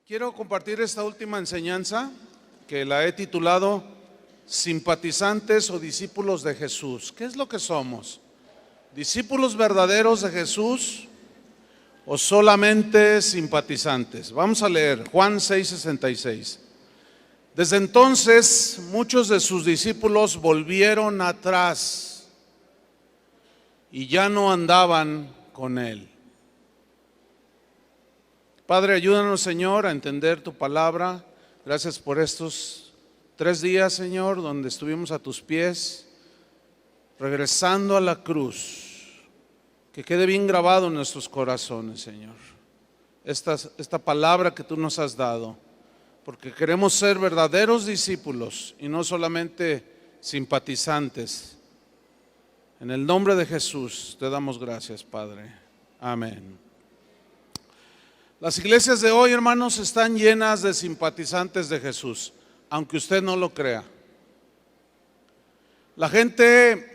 Quiero compartir esta última enseñanza que la he titulado Simpatizantes o discípulos de Jesús. ¿Qué es lo que somos? ¿Discípulos verdaderos de Jesús o solamente simpatizantes? Vamos a leer Juan 6:66. Desde entonces muchos de sus discípulos volvieron atrás y ya no andaban con él. Padre, ayúdanos, Señor, a entender tu palabra. Gracias por estos 3 días, Señor, donde estuvimos a tus pies, regresando a la cruz. Que quede bien grabado en nuestros corazones, Señor, esta palabra que tú nos has dado, porque queremos ser verdaderos discípulos y no solamente simpatizantes. En el nombre de Jesús te damos gracias, Padre. Amén. Las iglesias de hoy, hermanos, están llenas de simpatizantes de Jesús, aunque usted no lo crea.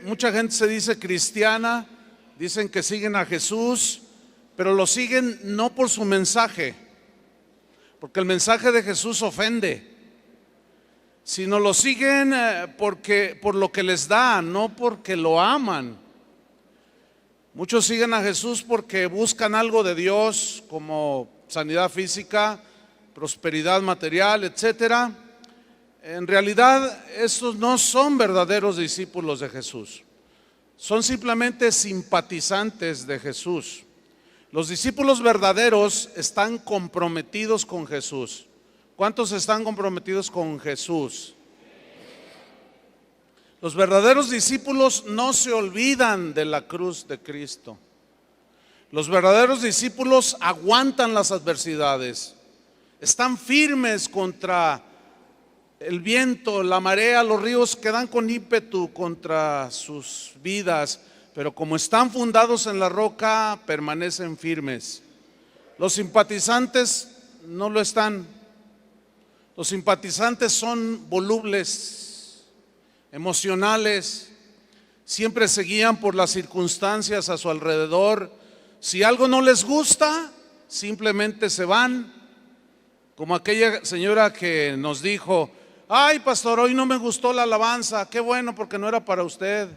Mucha gente se dice cristiana, dicen que siguen a Jesús, pero lo siguen no por su mensaje, porque el mensaje de Jesús ofende, sino lo siguen por lo que les da, no porque lo aman. Muchos siguen a Jesús porque buscan algo de Dios, como sanidad física, prosperidad material, etcétera. En realidad, estos no son verdaderos discípulos de Jesús. Son simplemente simpatizantes de Jesús. Los discípulos verdaderos están comprometidos con Jesús. ¿Cuántos están comprometidos con Jesús? Los verdaderos discípulos no se olvidan de la cruz de Cristo. Los verdaderos discípulos aguantan las adversidades, están firmes contra el viento, la marea, los ríos que dan con ímpetu contra sus vidas, pero como están fundados en la roca, permanecen firmes. Los simpatizantes no lo están. Los simpatizantes son volubles, emocionales, siempre se guían por las circunstancias a su alrededor. Si algo no les gusta, simplemente se van, como aquella señora que nos dijo: ay, pastor, hoy no me gustó la alabanza. Qué bueno, porque no era para usted.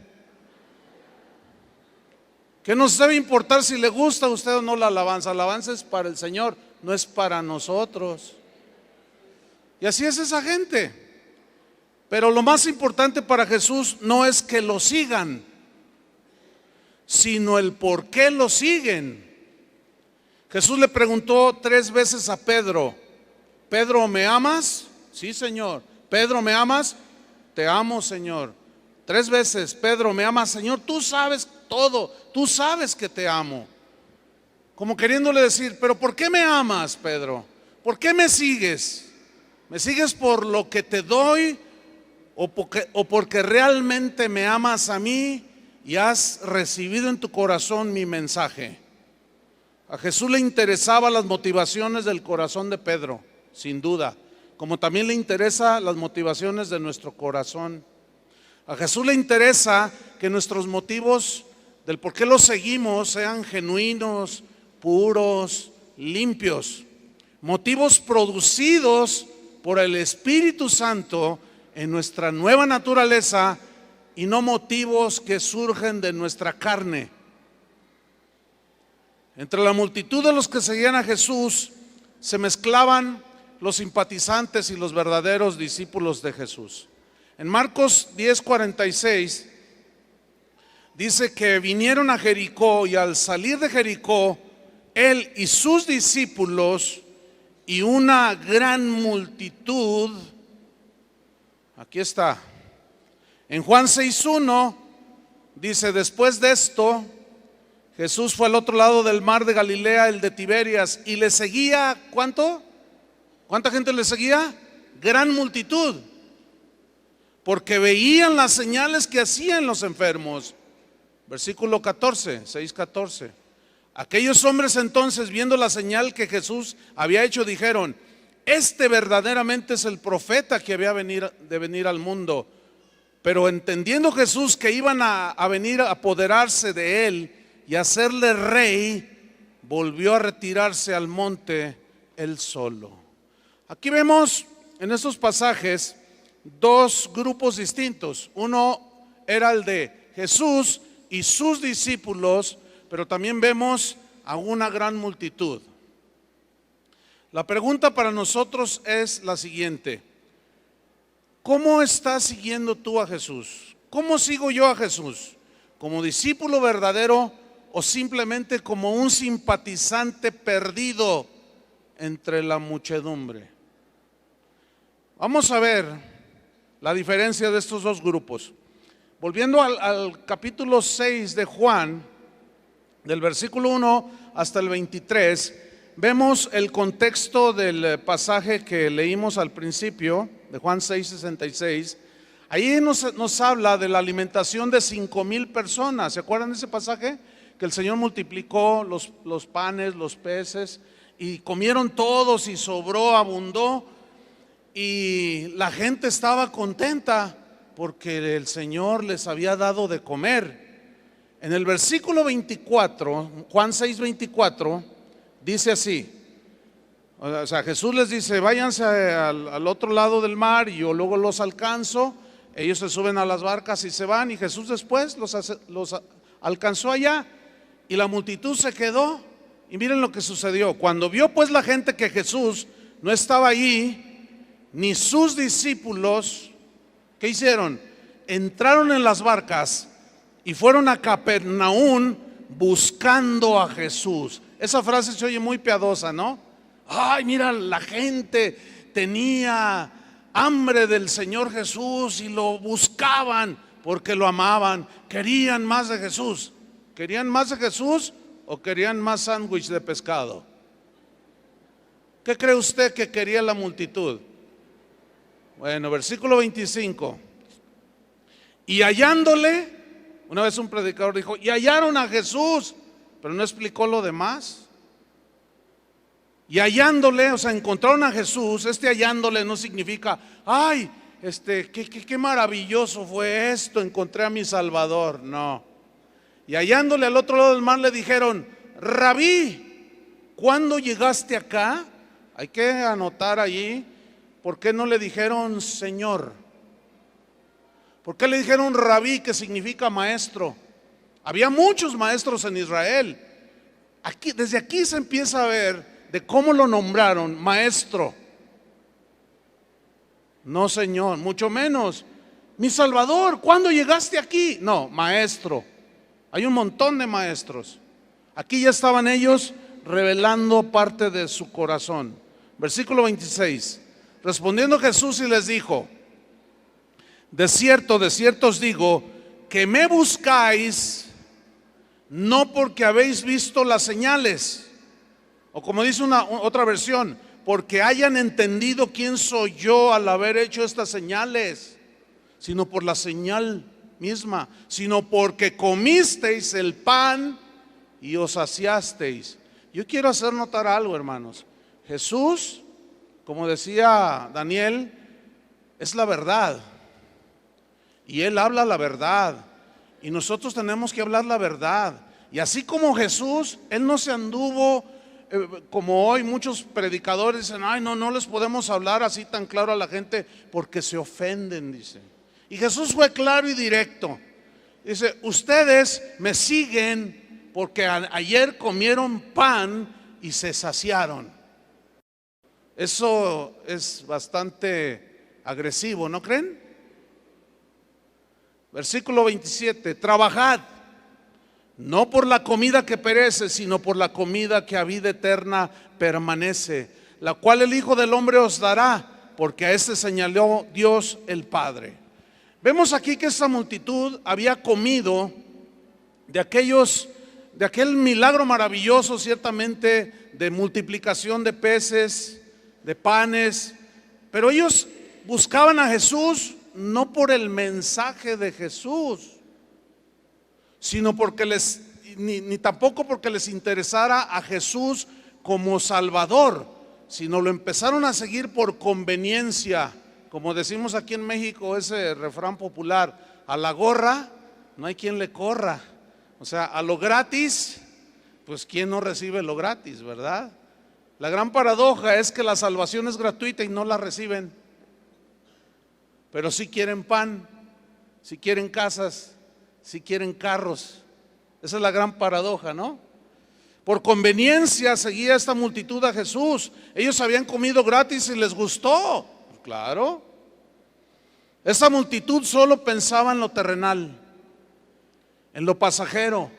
¿Qué nos debe importar si le gusta a usted o no la alabanza? La alabanza es para el Señor, no es para nosotros. Y así es esa gente. Pero lo más importante para Jesús no es que lo sigan, sino el por qué lo siguen. Jesús le preguntó 3 veces a Pedro: Pedro, ¿me amas? Sí, Señor. Pedro, ¿me amas? Te amo, Señor. 3 veces: Pedro, ¿me amas? Señor, tú sabes todo, tú sabes que te amo. Como queriéndole decir: pero ¿por qué me amas, Pedro? ¿Por qué me sigues? ¿Me sigues por lo que te doy o porque realmente me amas a mí y has recibido en tu corazón mi mensaje? A Jesús le interesaban las motivaciones del corazón de Pedro, sin duda, como también le interesan las motivaciones de nuestro corazón. A Jesús le interesa que nuestros motivos del por qué lo seguimos sean genuinos, puros, limpios, motivos producidos por el Espíritu Santo en nuestra nueva naturaleza y no motivos que surgen de nuestra carne. Entre la multitud de los que seguían a Jesús se mezclaban los simpatizantes y los verdaderos discípulos de Jesús. En Marcos 10:46 dice que vinieron a Jericó, y al salir de Jericó, él y sus discípulos y una gran multitud. Aquí está. En Juan 6:1 dice: después de esto, Jesús fue al otro lado del mar de Galilea, el de Tiberias, y le seguía, ¿cuánto? ¿Cuánta gente le seguía? Gran multitud, porque veían las señales que hacían los enfermos. Versículo 14, 6:14. Aquellos hombres entonces, viendo la señal que Jesús había hecho, dijeron: este verdaderamente es el profeta que había de venir al mundo. Pero entendiendo Jesús que iban a venir a apoderarse de él y hacerle rey, volvió a retirarse al monte él solo. Aquí vemos en estos pasajes dos grupos distintos. Uno era el de Jesús y sus discípulos, pero también vemos a una gran multitud. La pregunta para nosotros es la siguiente: ¿cómo estás siguiendo tú a Jesús? ¿Cómo sigo yo a Jesús? ¿Como discípulo verdadero o simplemente como un simpatizante perdido entre la muchedumbre? Vamos a ver la diferencia de estos dos grupos. Volviendo al capítulo 6 de Juan, del versículo 1 hasta el 23, vemos el contexto del pasaje que leímos al principio, de Juan 6:66. Ahí nos habla de la alimentación de 5,000 personas. ¿Se acuerdan de ese pasaje? Que el Señor multiplicó los panes, los peces, y comieron todos y sobró, abundó. Y la gente estaba contenta porque el Señor les había dado de comer. En el versículo 24, Juan 6:24, dice así. O sea, Jesús les dice: váyanse al otro lado del mar y yo luego los alcanzo. Ellos se suben a las barcas y se van, y Jesús después los alcanzó allá, y la multitud se quedó. Y miren lo que sucedió. Cuando vio pues la gente que Jesús no estaba allí, ni sus discípulos, ¿qué hicieron? Entraron en las barcas y fueron a Capernaum buscando a Jesús. Esa frase se oye muy piadosa, ¿no? Ay, mira, la gente tenía hambre del Señor Jesús y lo buscaban porque lo amaban, querían más de Jesús. ¿Querían más de Jesús o querían más sándwich de pescado? ¿Qué cree usted que quería la multitud? Bueno, versículo 25. Y hallándole, una vez un predicador dijo: y hallaron a Jesús, pero no explicó lo demás. Y hallándole, o sea, encontraron a Jesús. Hallándole no significa: ay, qué maravilloso fue esto, encontré a mi Salvador. No. Y hallándole al otro lado del mar le dijeron: Rabí, ¿cuándo llegaste acá? Hay que anotar allí. ¿Por qué no le dijeron Señor? ¿Por qué le dijeron Rabí, que significa maestro? Había muchos maestros en Israel. Desde aquí se empieza a ver de cómo lo nombraron maestro. No Señor, mucho menos mi Salvador, ¿cuándo llegaste aquí? No, maestro. Hay un montón de maestros. Aquí ya estaban ellos revelando parte de su corazón. Versículo 26. Respondiendo Jesús y les dijo: de cierto os digo, que me buscáis no porque habéis visto las señales, o como dice otra versión, porque hayan entendido quién soy yo al haber hecho estas señales, sino por la señal misma, sino porque comisteis el pan y os saciasteis. Yo quiero hacer notar algo, hermanos. Jesús, como decía Daniel, es la verdad, y Él habla la verdad, y nosotros tenemos que hablar la verdad. Y así como Jesús, Él no se anduvo como hoy muchos predicadores dicen: ay, no les podemos hablar así tan claro a la gente porque se ofenden, dice. Y Jesús fue claro y directo. Dice: ustedes me siguen porque ayer comieron pan y se saciaron. Eso es bastante agresivo, ¿no creen? Versículo 27. Trabajad, no por la comida que perece, sino por la comida que a vida eterna permanece, la cual el Hijo del Hombre os dará, porque a este señaló Dios el Padre. Vemos aquí que esta multitud había comido de aquel milagro maravilloso, ciertamente, de multiplicación de peces, de panes, pero ellos buscaban a Jesús no por el mensaje de Jesús, sino porque ni tampoco porque les interesara a Jesús como Salvador, sino lo empezaron a seguir por conveniencia. Como decimos aquí en México, ese refrán popular: a la gorra no hay quien le corra. O sea, a lo gratis, pues ¿quién no recibe lo gratis, verdad? La gran paradoja es que la salvación es gratuita y no la reciben, pero sí quieren pan, sí quieren casas, sí quieren carros. Esa es la gran paradoja, ¿no? Por conveniencia seguía esta multitud a Jesús. Ellos habían comido gratis y les gustó. Claro. Esa multitud solo pensaba en lo terrenal, en lo pasajero.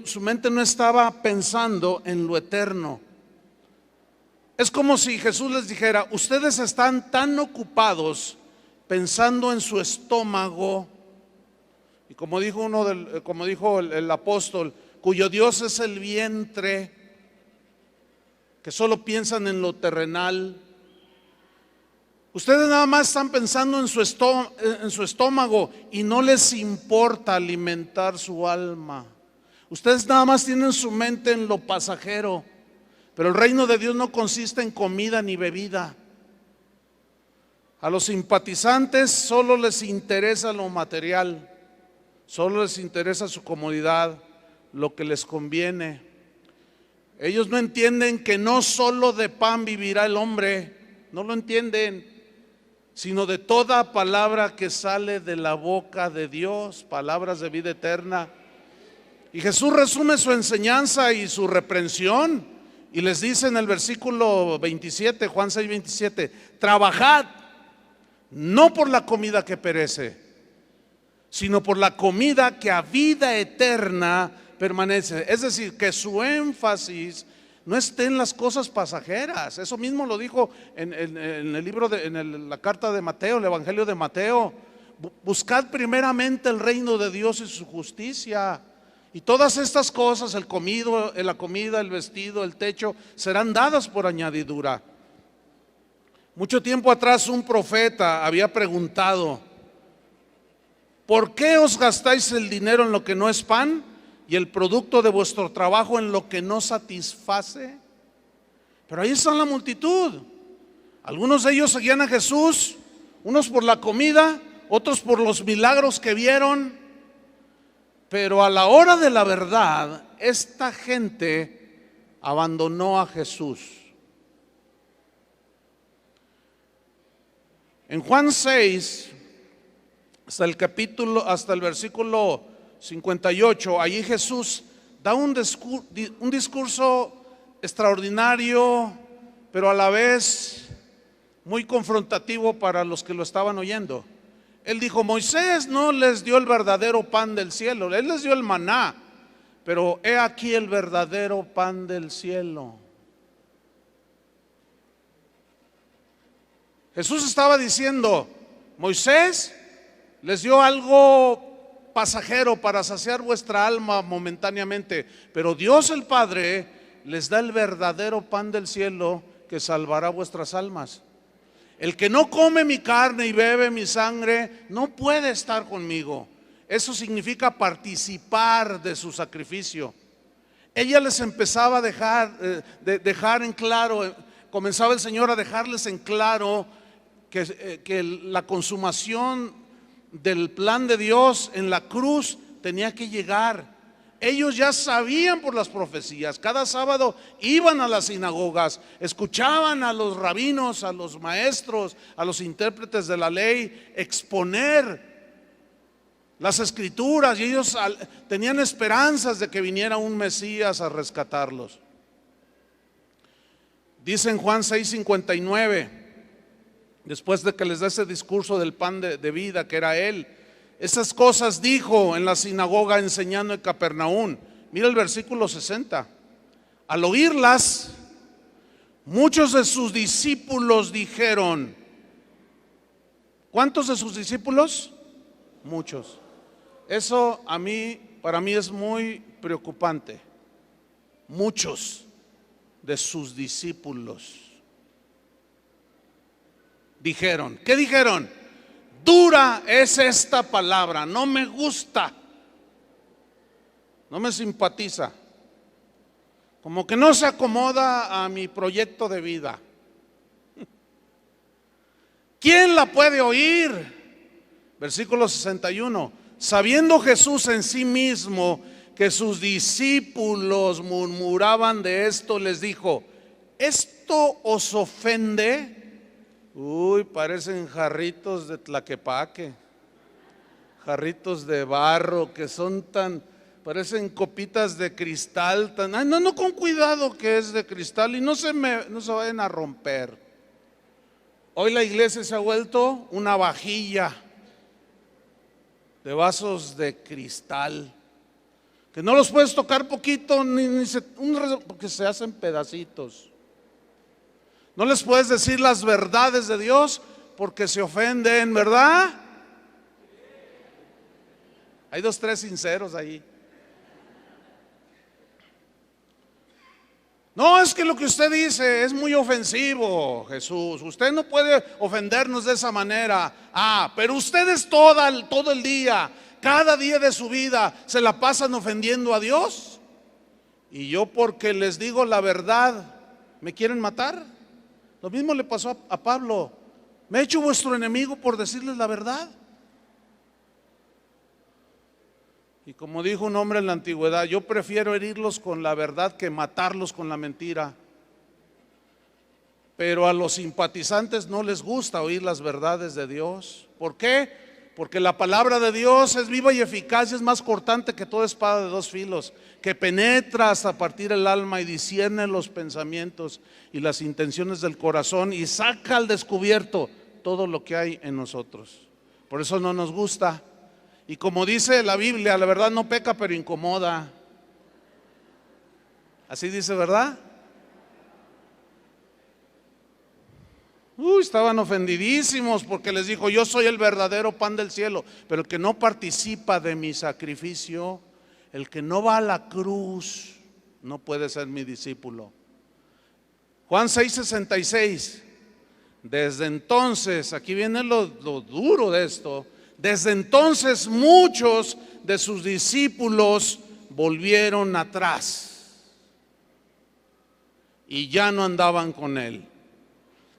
Su mente no estaba pensando en lo eterno. Es como si Jesús les dijera: ustedes están tan ocupados pensando en su estómago, y como dijo el apóstol, cuyo Dios es el vientre, que solo piensan en lo terrenal. Ustedes nada más están pensando en su estómago y no les importa alimentar su alma. Ustedes nada más tienen su mente en lo pasajero, pero el reino de Dios no consiste en comida ni bebida. A los simpatizantes solo les interesa lo material, solo les interesa su comodidad, lo que les conviene. Ellos no entienden que no solo de pan vivirá el hombre, no lo entienden, sino de toda palabra que sale de la boca de Dios, palabras de vida eterna. Y Jesús resume su enseñanza y su reprensión y les dice en el versículo 27, Juan 6, 27, trabajad no por la comida que perece, sino por la comida que a vida eterna permanece. Es decir, que su énfasis no esté en las cosas pasajeras. Eso mismo lo dijo en el libro la carta de Mateo, el Evangelio de Mateo. Buscad primeramente el reino de Dios y su justicia, y todas estas cosas, la comida, el vestido, el techo, serán dadas por añadidura. Mucho tiempo atrás un profeta había preguntado: ¿por qué os gastáis el dinero en lo que no es pan y el producto de vuestro trabajo en lo que no satisface? Pero ahí está la multitud. Algunos de ellos seguían a Jesús, unos por la comida, otros por los milagros que vieron. Pero a la hora de la verdad, esta gente abandonó a Jesús. En Juan 6, hasta el versículo 58, allí Jesús da un discurso extraordinario, pero a la vez muy confrontativo para los que lo estaban oyendo. Él dijo: Moisés no les dio el verdadero pan del cielo, él les dio el maná, pero he aquí el verdadero pan del cielo. Jesús estaba diciendo: Moisés les dio algo pasajero para saciar vuestra alma momentáneamente, pero Dios el Padre les da el verdadero pan del cielo que salvará vuestras almas. El que no come mi carne y bebe mi sangre no puede estar conmigo. Eso significa participar de su sacrificio. Ella les empezaba a dejar en claro, comenzaba el Señor a dejarles en claro que la consumación del plan de Dios en la cruz tenía que llegar. Ellos ya sabían por las profecías. Cada sábado iban a las sinagogas, escuchaban a los rabinos, a los maestros, a los intérpretes de la ley exponer las escrituras, y ellos tenían esperanzas de que viniera un Mesías a rescatarlos. Dice en Juan 6:59, después de que les da ese discurso del pan de vida que era Él, esas cosas dijo en la sinagoga enseñando en Capernaum. Mira el versículo 60. Al oírlas, muchos de sus discípulos dijeron. ¿Cuántos de sus discípulos? Muchos. Eso para mí es muy preocupante. Muchos de sus discípulos dijeron. ¿Qué dijeron? Dura es esta palabra, no me gusta, no me simpatiza, como que no se acomoda a mi proyecto de vida. ¿Quién la puede oír? Versículo 61. Sabiendo Jesús en sí mismo que sus discípulos murmuraban de esto, les dijo: ¿esto os ofende? Uy, parecen jarritos de Tlaquepaque, jarritos de barro que son parecen copitas de cristal, ay, no, con cuidado que es de cristal y no se vayan a romper. Hoy la iglesia se ha vuelto una vajilla de vasos de cristal, que no los puedes tocar poquito, porque se hacen pedacitos. No les puedes decir las verdades de Dios porque se ofenden, ¿verdad? Hay 2, 3 sinceros ahí. No, es que lo que usted dice es muy ofensivo, Jesús. Usted no puede ofendernos de esa manera. Pero ustedes todo el día, cada día de su vida, se la pasan ofendiendo a Dios. Y yo, porque les digo la verdad, ¿me quieren matar? Lo mismo le pasó a Pablo. ¿Me he hecho vuestro enemigo por decirles la verdad? Y como dijo un hombre en la antigüedad, yo prefiero herirlos con la verdad que matarlos con la mentira. Pero a los simpatizantes no les gusta oír las verdades de Dios. ¿Por qué? Porque la palabra de Dios es viva y eficaz y es más cortante que toda espada de 2 filos, que penetra hasta partir el alma y discierne los pensamientos y las intenciones del corazón y saca al descubierto todo lo que hay en nosotros. Por eso no nos gusta. Y como dice la Biblia, la verdad no peca, pero incomoda. Así dice, ¿verdad? Estaban ofendidísimos porque les dijo: yo soy el verdadero pan del cielo, pero el que no participa de mi sacrificio, el que no va a la cruz, no puede ser mi discípulo. Juan 6:66. Desde entonces, aquí viene lo duro de esto. Desde entonces muchos de sus discípulos volvieron atrás y ya no andaban con él.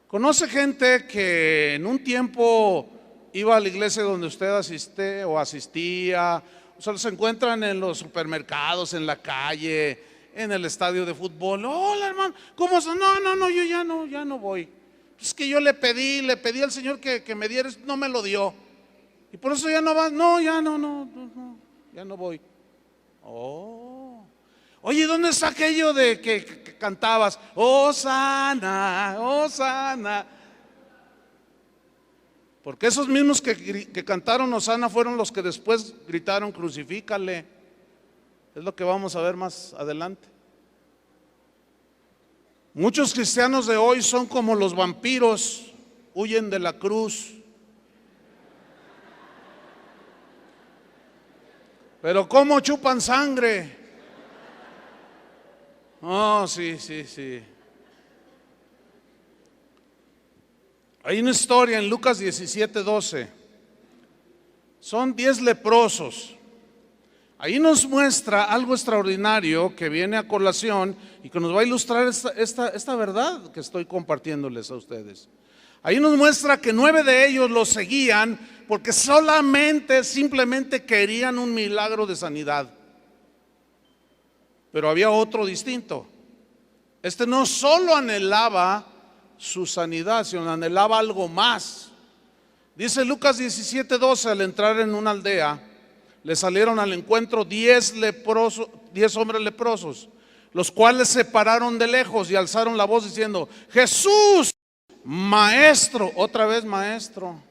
¿Conoce gente que en un tiempo iba a la iglesia donde usted asiste o asistía? O sea, se encuentran en los supermercados, en la calle, en el estadio de fútbol. Hola, hermano, ¿cómo son? No, yo ya no voy. Es que yo le pedí al Señor que me diera, no me lo dio. Y por eso ya no vas. No, ya no voy. Oye, ¿dónde está aquello de que cantabas? Hosana, Hosana. Porque esos mismos que cantaron Hosana fueron los que después gritaron: crucifícale. Es lo que vamos a ver más adelante. Muchos cristianos de hoy son como los vampiros, huyen de la cruz. Pero ¿cómo chupan sangre? Sí. Hay una historia en Lucas 17:12. Son 10 leprosos. Ahí nos muestra algo extraordinario que viene a colación y que nos va a ilustrar esta verdad que estoy compartiéndoles a ustedes. Ahí nos muestra que 9 de ellos los seguían porque simplemente querían un milagro de sanidad. Pero había otro distinto. Este no solo anhelaba su sanidad, sino anhelaba algo más. Dice Lucas 17:12, al entrar en una aldea, le salieron al encuentro 10 hombres leprosos, los cuales se pararon de lejos y alzaron la voz diciendo: Jesús, Maestro. Otra vez Maestro.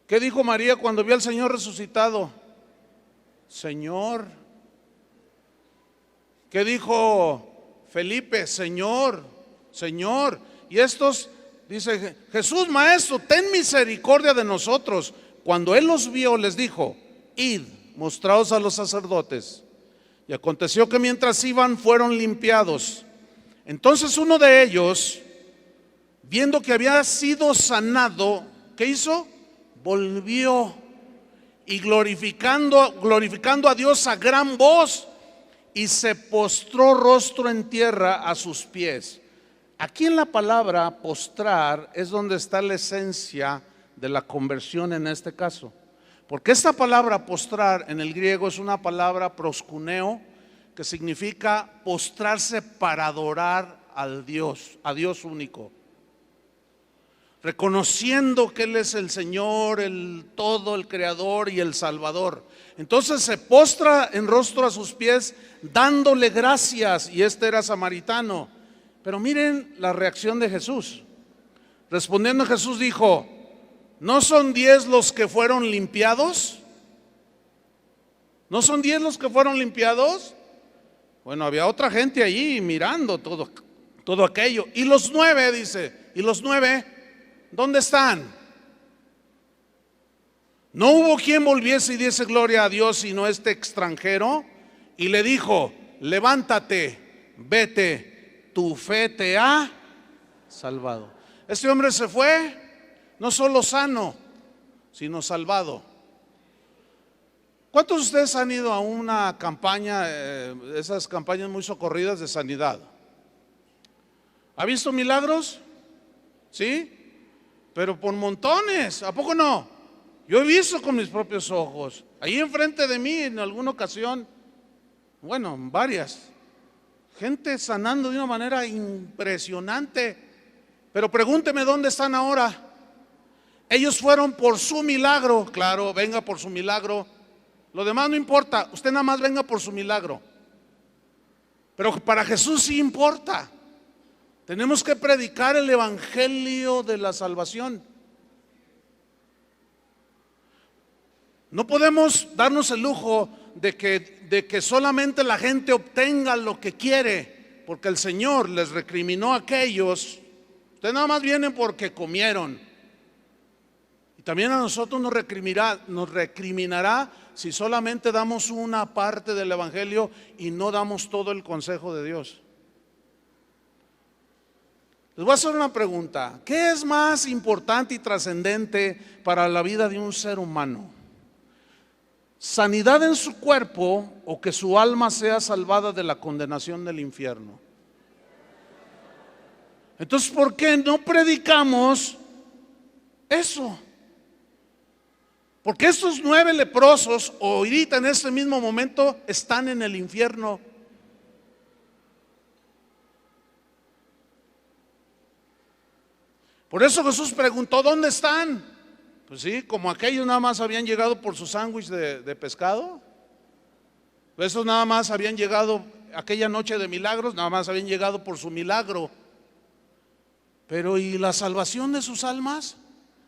¿Qué dijo María cuando vio al Señor resucitado? Señor. ¿Qué dijo Felipe? Señor. Y estos, dice: Jesús, Maestro, ten misericordia de nosotros. Cuando él los vio, les dijo: id, mostraos a los sacerdotes. Y aconteció que mientras iban, fueron limpiados. Entonces uno de ellos, viendo que había sido sanado, ¿qué hizo? Volvió y glorificando a Dios a gran voz, y se postró rostro en tierra a sus pies. Aquí en la palabra postrar es donde está la esencia de la conversión en este caso. Porque esta palabra postrar en el griego es una palabra proskuneo, que significa postrarse para adorar a Dios único, reconociendo que Él es el Señor, el todo, el Creador y el Salvador. Entonces se postra en rostro a sus pies, dándole gracias, y este era samaritano. Pero miren la reacción de Jesús. Respondiendo Jesús dijo: ¿no son 10 los que fueron limpiados? ¿No son 10 los que fueron limpiados? Bueno, había otra gente allí mirando todo aquello. Y los 9, dice, ¿y los 9 dónde están? No hubo quien volviese y diese gloria a Dios sino este extranjero. Y le dijo: levántate, vete, tu fe te ha salvado. Este hombre se fue no solo sano, sino salvado. ¿Cuántos de ustedes han ido a una campaña, esas campañas muy socorridas de sanidad? ¿Ha visto milagros? ¿Sí? Pero por montones, ¿a poco no? Yo he visto con mis propios ojos, ahí enfrente de mí en alguna ocasión, bueno, varias, gente sanando de una manera impresionante. Pero pregúnteme dónde están ahora. Ellos fueron por su milagro, claro, venga por su milagro. Lo demás no importa, usted nada más venga por su milagro. Pero para Jesús sí importa. Tenemos que predicar el evangelio de la salvación. No podemos darnos el lujo de que solamente la gente obtenga lo que quiere, porque el Señor les recriminó a aquellos: ustedes nada más vienen porque comieron. Y también a nosotros nos recriminará si solamente damos una parte del evangelio y no damos todo el consejo de Dios. Les voy a hacer una pregunta: ¿qué es más importante y trascendente para la vida de un ser humano? ¿Sanidad en su cuerpo o que su alma sea salvada de la condenación del infierno? Entonces, ¿por qué no predicamos eso? Porque estos 9 leprosos ahorita en este mismo momento están en el infierno. Por eso Jesús preguntó: ¿dónde están? Pues sí, como aquellos nada más habían llegado por su sándwich de pescado. Esos nada más habían llegado aquella noche de milagros, nada más habían llegado por su milagro. Pero ¿y la salvación de sus almas?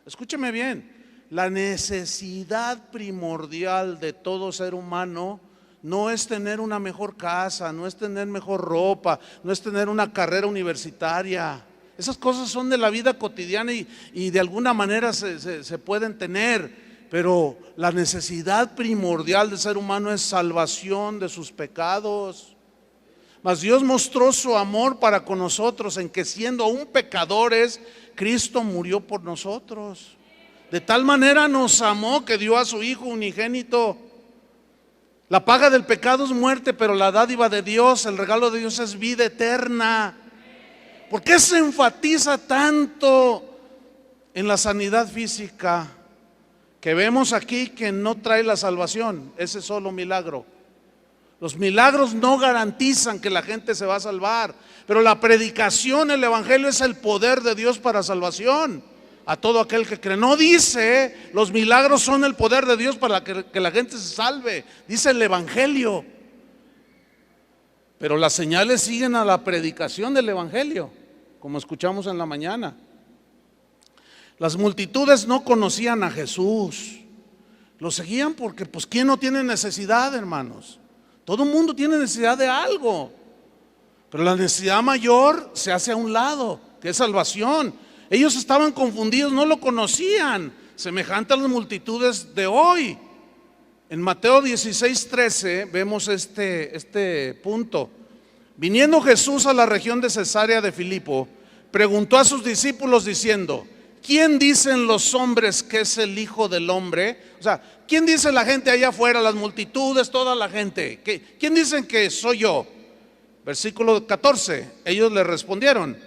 Escúcheme bien. La necesidad primordial de todo ser humano no es tener una mejor casa, no es tener mejor ropa, no es tener una carrera universitaria. Esas cosas son de la vida cotidiana y de alguna manera se pueden tener, pero la necesidad primordial del ser humano es salvación de sus pecados. Mas Dios mostró su amor para con nosotros en que, siendo aún pecadores, Cristo murió por nosotros. De tal manera nos amó que dio a su Hijo unigénito. La paga del pecado es muerte, pero la dádiva de Dios, el regalo de Dios, es vida eterna. ¿Por qué se enfatiza tanto en la sanidad física que vemos aquí que no trae la salvación? Ese solo milagro. Los milagros no garantizan que la gente se va a salvar, pero la predicación, el evangelio, es el poder de Dios para salvación a todo aquel que cree. No dice los milagros son el poder de Dios para que la gente se salve, dice el evangelio. Pero las señales siguen a la predicación del evangelio, como escuchamos en la mañana. Las multitudes no conocían a Jesús, lo seguían porque pues ¿quién no tiene necesidad, hermanos? Todo el mundo tiene necesidad de algo, pero la necesidad mayor se hace a un lado, que es salvación. Ellos estaban confundidos, no lo conocían, semejante a las multitudes de hoy. En Mateo 16:13 vemos este punto. Viniendo Jesús a la región de Cesarea de Filipo, preguntó a sus discípulos diciendo: ¿quién dicen los hombres que es el Hijo del Hombre? O sea, ¿quién dice la gente allá afuera, las multitudes, toda la gente? ¿Quién dicen que soy yo? Versículo 14, ellos le respondieron: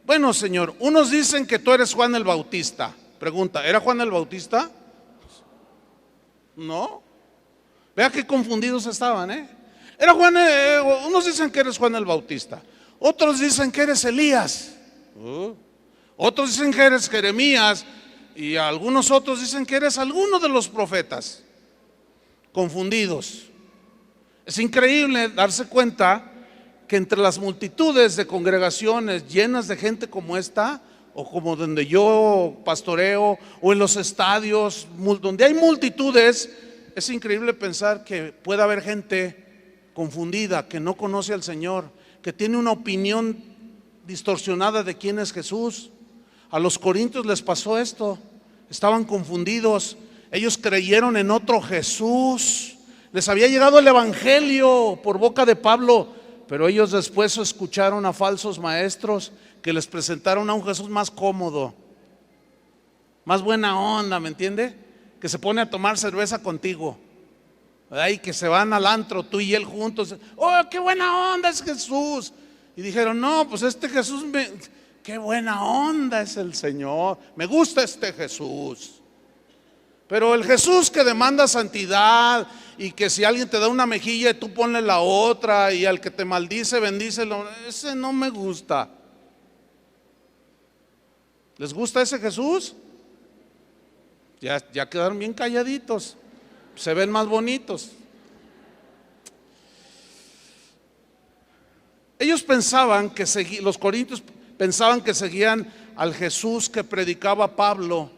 bueno, Señor, unos dicen que tú eres Juan el Bautista. Pregunta: ¿era Juan el Bautista? No. Vea qué confundidos estaban, Era Juan, unos dicen que eres Juan el Bautista, otros dicen que eres Elías, otros dicen que eres Jeremías, y algunos otros dicen que eres alguno de los profetas. Confundidos. Es increíble darse cuenta que entre las multitudes de congregaciones llenas de gente como esta, o como donde yo pastoreo, o en los estadios, donde hay multitudes, es increíble pensar que pueda haber gente confundida, que no conoce al Señor, que tiene una opinión distorsionada de quién es Jesús. A los corintios les pasó esto, estaban confundidos, ellos creyeron en otro Jesús, les había llegado el evangelio por boca de Pablo, pero ellos después escucharon a falsos maestros que les presentaron a un Jesús más cómodo, más buena onda, ¿me entiende? Que se pone a tomar cerveza contigo, y que se van al antro, tú y él juntos. Oh, qué buena onda es Jesús. Y dijeron, no, pues este Jesús, qué buena onda es el Señor, me gusta este Jesús. Pero el Jesús que demanda santidad, y que si alguien te da una mejilla tú ponle la otra, y al que te maldice bendícelo, ese no me gusta. ¿Les gusta ese Jesús? Ya quedaron bien calladitos, se ven más bonitos. Ellos pensaban que los corintios pensaban que seguían al Jesús que predicaba Pablo,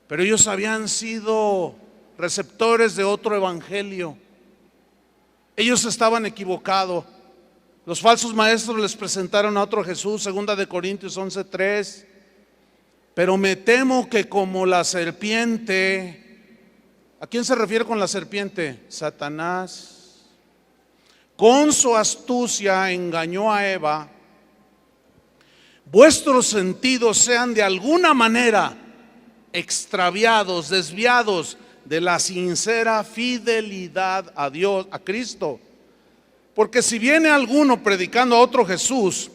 pero ellos habían sido receptores de otro evangelio. Ellos estaban equivocados. Los falsos maestros les presentaron a otro Jesús, 2 de Corintios 11:3. Pero me temo que como la serpiente, ¿a quién se refiere con la serpiente? Satanás. Con su astucia engañó a Eva. Vuestros sentidos sean de alguna manera extraviados, desviados de la sincera fidelidad a Dios, a Cristo. Porque si viene alguno predicando a otro Jesús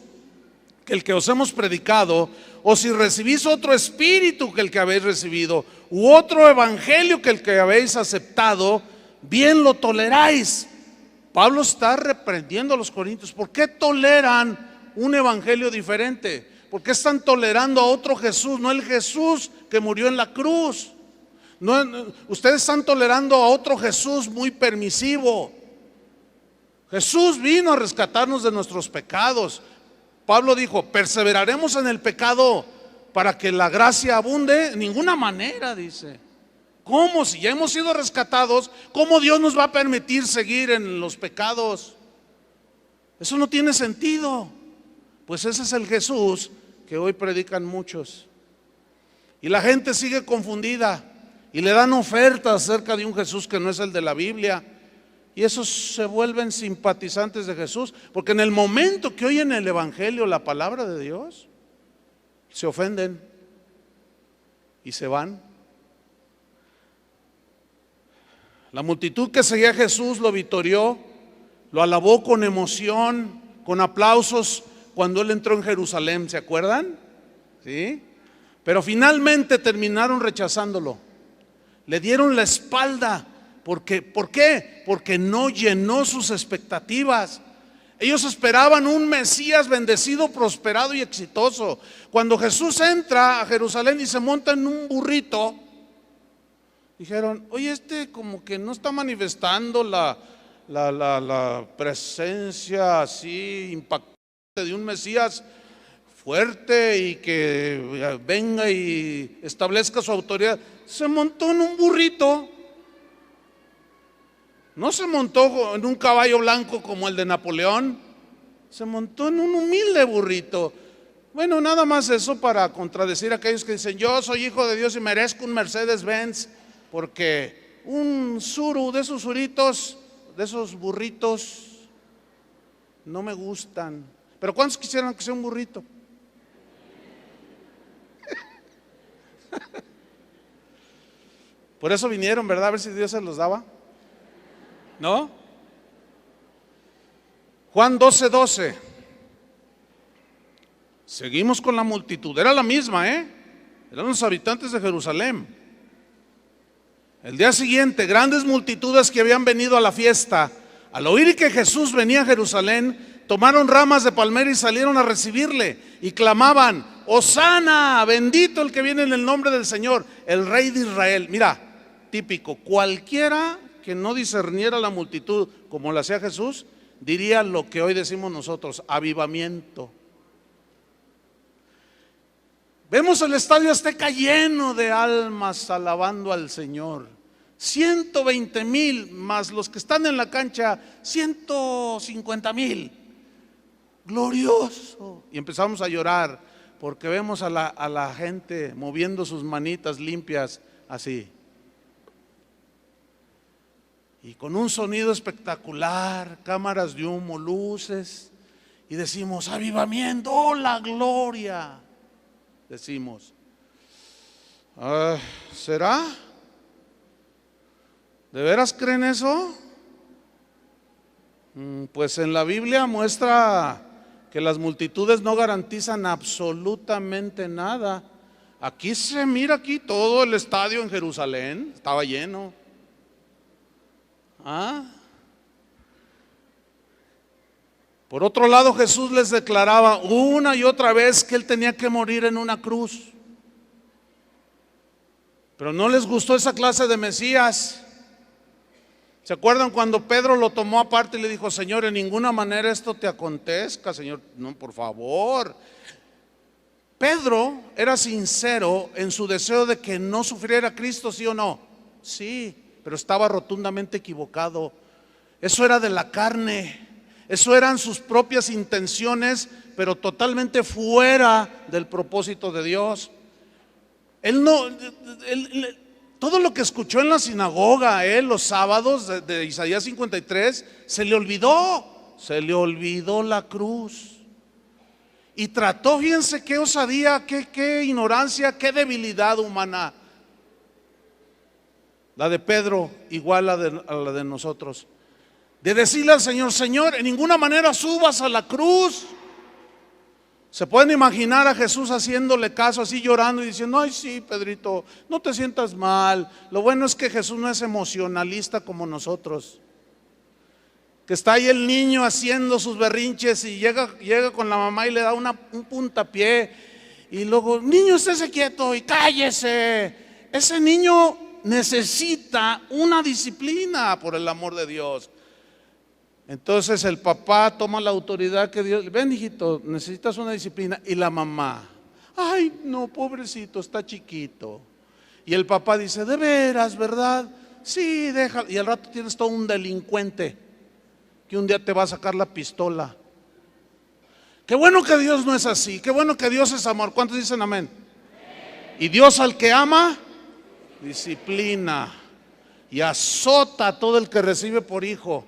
que el que os hemos predicado, o si recibís otro espíritu que el que habéis recibido, u otro evangelio que el que habéis aceptado, bien lo toleráis. Pablo está reprendiendo a los corintios. ¿Por qué toleran un evangelio diferente? ¿Por qué están tolerando a otro Jesús, no el Jesús que murió en la cruz? Ustedes están tolerando a otro Jesús muy permisivo. Jesús vino a rescatarnos de nuestros pecados. Pablo dijo, perseveraremos en el pecado para que la gracia abunde. De ninguna manera, dice. ¿Cómo? Si ya hemos sido rescatados, ¿cómo Dios nos va a permitir seguir en los pecados? Eso no tiene sentido. Pues ese es el Jesús que hoy predican muchos. Y la gente sigue confundida y le dan ofertas acerca de un Jesús que no es el de la Biblia. Y esos se vuelven simpatizantes de Jesús, porque en el momento que oyen el evangelio, la palabra de Dios, se ofenden y se van. La multitud que seguía a Jesús lo vitorió, lo alabó con emoción, con aplausos cuando él entró en Jerusalén, ¿se acuerdan? ¿Sí? Pero finalmente terminaron rechazándolo. Le dieron la espalda. ¿Por qué? Porque no llenó sus expectativas. Ellos esperaban un Mesías bendecido, prosperado y exitoso. Cuando Jesús entra a Jerusalén y se monta en un burrito, dijeron, oye, como que no está manifestando la presencia así impactante de un Mesías fuerte y que venga y establezca su autoridad. Se montó en un burrito. No se montó en un caballo blanco como el de Napoleón, se montó en un humilde burrito. Bueno, nada más eso para contradecir a aquellos que dicen, yo soy hijo de Dios y merezco un Mercedes-Benz, porque un suru de esos suritos, de esos burritos, no me gustan. Pero ¿cuántos quisieran que sea un burrito? Por eso vinieron, ¿verdad? A ver si Dios se los daba. ¿No? Juan 12:12. Seguimos con la multitud. Era la misma, eran los habitantes de Jerusalén. El día siguiente, grandes multitudes que habían venido a la fiesta Al oír que Jesús venía a Jerusalén, tomaron ramas de palmera y salieron a recibirle y clamaban: Hosana, bendito el que viene en el nombre del Señor, el Rey de Israel. Mira, típico, cualquiera que no discerniera la multitud como lo hacía Jesús, diría lo que hoy decimos nosotros: avivamiento. Vemos el estadio Azteca lleno de almas alabando al Señor. 120,000 más los que están en la cancha, 150,000. Glorioso. Y empezamos a llorar porque vemos a la gente moviendo sus manitas limpias así. Y con un sonido espectacular, cámaras de humo, luces. Y decimos: avivamiento, oh la gloria. Decimos, ¿será? ¿De veras creen eso? Pues en la Biblia muestra que las multitudes no garantizan absolutamente nada. Aquí se mira, aquí todo el estadio en Jerusalén estaba lleno. Por otro lado, Jesús les declaraba una y otra vez que Él tenía que morir en una cruz. Pero no les gustó esa clase de Mesías. ¿Se acuerdan cuando Pedro lo tomó aparte y le dijo: Señor, en ninguna manera esto te acontezca, Señor, no, por favor? Pedro era sincero en su deseo de que no sufriera Cristo, ¿sí o no? Sí, pero estaba rotundamente equivocado. Eso era de la carne. Eso eran sus propias intenciones, pero totalmente fuera del propósito de Dios. Todo lo que escuchó en la sinagoga, los sábados de Isaías 53, se le olvidó la cruz. Y trató, fíjense qué osadía, qué ignorancia, qué debilidad humana. La de Pedro, igual a la de nosotros. De decirle al Señor: Señor, en ninguna manera subas a la cruz. Se pueden imaginar a Jesús haciéndole caso, así llorando y diciendo: ay, sí, Pedrito, no te sientas mal. Lo bueno es que Jesús no es emocionalista como nosotros, que está ahí el niño haciendo sus berrinches y llega con la mamá y le da un puntapié, y luego: niño, estése quieto y cállese. Ese niño necesita una disciplina, por el amor de Dios. Entonces el papá toma la autoridad que Dios: ven, hijito, necesitas una disciplina. Y la mamá: ay, no, pobrecito, está chiquito. Y el papá dice: de veras, ¿verdad? Sí, déjalo. Y al rato tienes todo un delincuente que un día te va a sacar la pistola. Qué bueno que Dios no es así. Qué bueno que Dios es amor. ¿Cuántos dicen amén? Y Dios al que ama, disciplina y azota a todo el que recibe por hijo.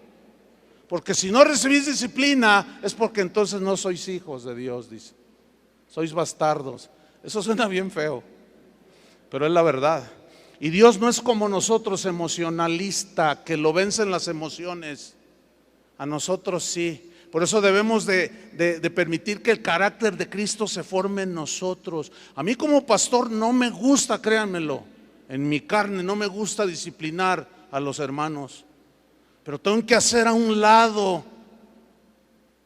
Porque si no recibís disciplina, es porque entonces no sois hijos de Dios, dice. Sois bastardos. Eso suena bien feo, pero es la verdad. Y Dios no es como nosotros, emocionalista, que lo vencen las emociones. A nosotros sí. Por eso debemos de permitir que el carácter de Cristo se forme en nosotros. A mí como pastor no me gusta, créanmelo, en mi carne no me gusta disciplinar a los hermanos. Pero tengo que hacer a un lado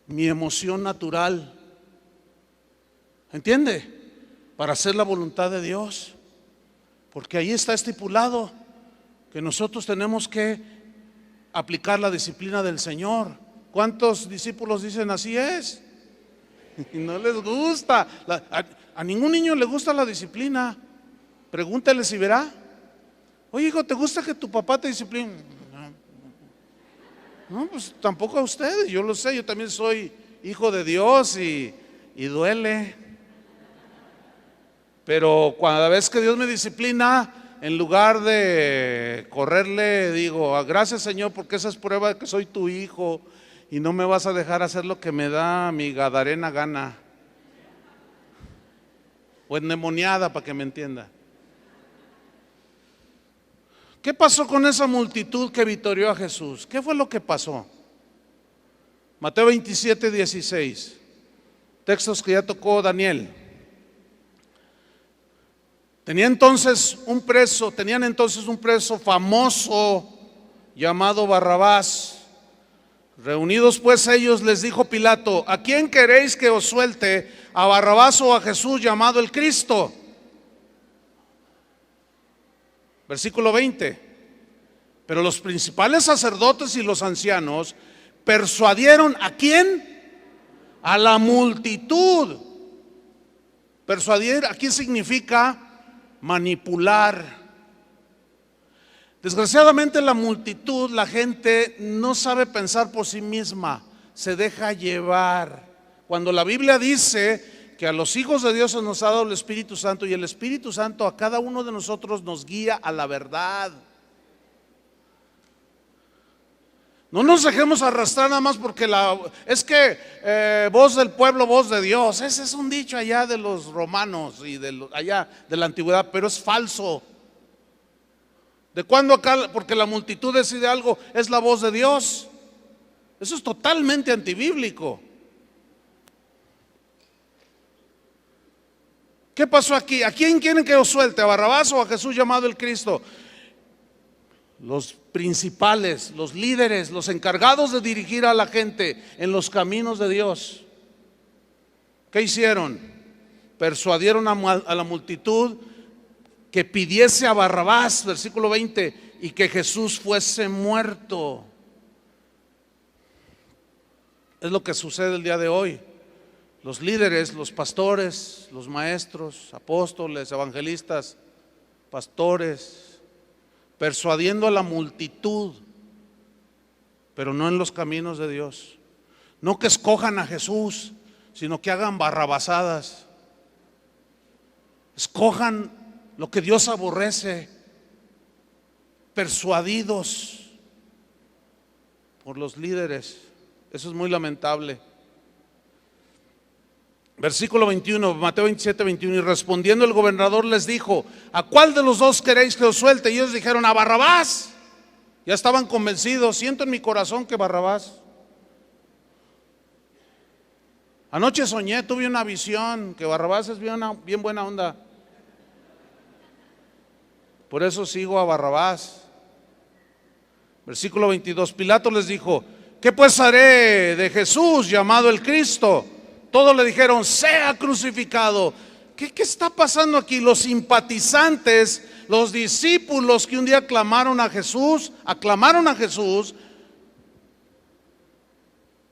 mi emoción natural. ¿Entiende? Para hacer la voluntad de Dios. Porque ahí está estipulado que nosotros tenemos que aplicar la disciplina del Señor. ¿Cuántos discípulos dicen así es? Y no les gusta. A ningún niño le gusta la disciplina. Pregúntale si verá. Oye, hijo, ¿te gusta que tu papá te discipline? No, pues tampoco a ustedes, yo lo sé, yo también soy hijo de Dios y duele. Pero cada vez que Dios me disciplina, en lugar de correrle, digo: gracias, Señor, porque esa es prueba de que soy tu hijo y no me vas a dejar hacer lo que me da mi gadarena gana. O endemoniada, para que me entienda. ¿Qué pasó con esa multitud que victorió a Jesús? ¿Qué fue lo que pasó? Mateo 27, 16. Textos que ya tocó Daniel. Tenían entonces un preso famoso llamado Barrabás. Reunidos pues ellos, les dijo Pilato: ¿a quién queréis que os suelte? ¿A Barrabás o a Jesús llamado el Cristo? Versículo 20. Pero los principales sacerdotes y los ancianos persuadieron ¿a quién? A la multitud. Persuadir aquí significa manipular. Desgraciadamente la multitud, la gente no sabe pensar por sí misma, se deja llevar. Cuando la Biblia dice que a los hijos de Dios se nos ha dado el Espíritu Santo, y el Espíritu Santo a cada uno de nosotros nos guía a la verdad. No nos dejemos arrastrar nada más porque es que voz del pueblo, voz de Dios. Ese es un dicho allá de los romanos y allá de la antigüedad, pero es falso. ¿De cuándo acá? Porque la multitud decide algo, es la voz de Dios. Eso es totalmente antibíblico. ¿Qué pasó aquí? ¿A quién quieren que os suelte? ¿A Barrabás o a Jesús llamado el Cristo? Los principales, los líderes, los encargados de dirigir a la gente en los caminos de Dios, ¿qué hicieron? Persuadieron a la multitud que pidiese a Barrabás, versículo 20, y que Jesús fuese muerto. Es lo que sucede el día de hoy. Los líderes, los pastores, los maestros, apóstoles, evangelistas, pastores, persuadiendo a la multitud, pero no en los caminos de Dios. No que escojan a Jesús, sino que hagan barrabasadas. Escojan lo que Dios aborrece, persuadidos por los líderes. Eso es muy lamentable. Versículo 21, Mateo 27, 21. Y respondiendo el gobernador les dijo: ¿a cuál de los dos queréis que os suelte? Y ellos dijeron: a Barrabás. Ya estaban convencidos. Siento en mi corazón que Barrabás. Anoche soñé, tuve una visión que Barrabás es bien buena onda. Por eso sigo a Barrabás. Versículo 22, Pilato les dijo: ¿qué pues haré de Jesús llamado el Cristo? Todos le dijeron: sea crucificado. ¿Qué está pasando aquí? Los simpatizantes, los discípulos que un día aclamaron a Jesús,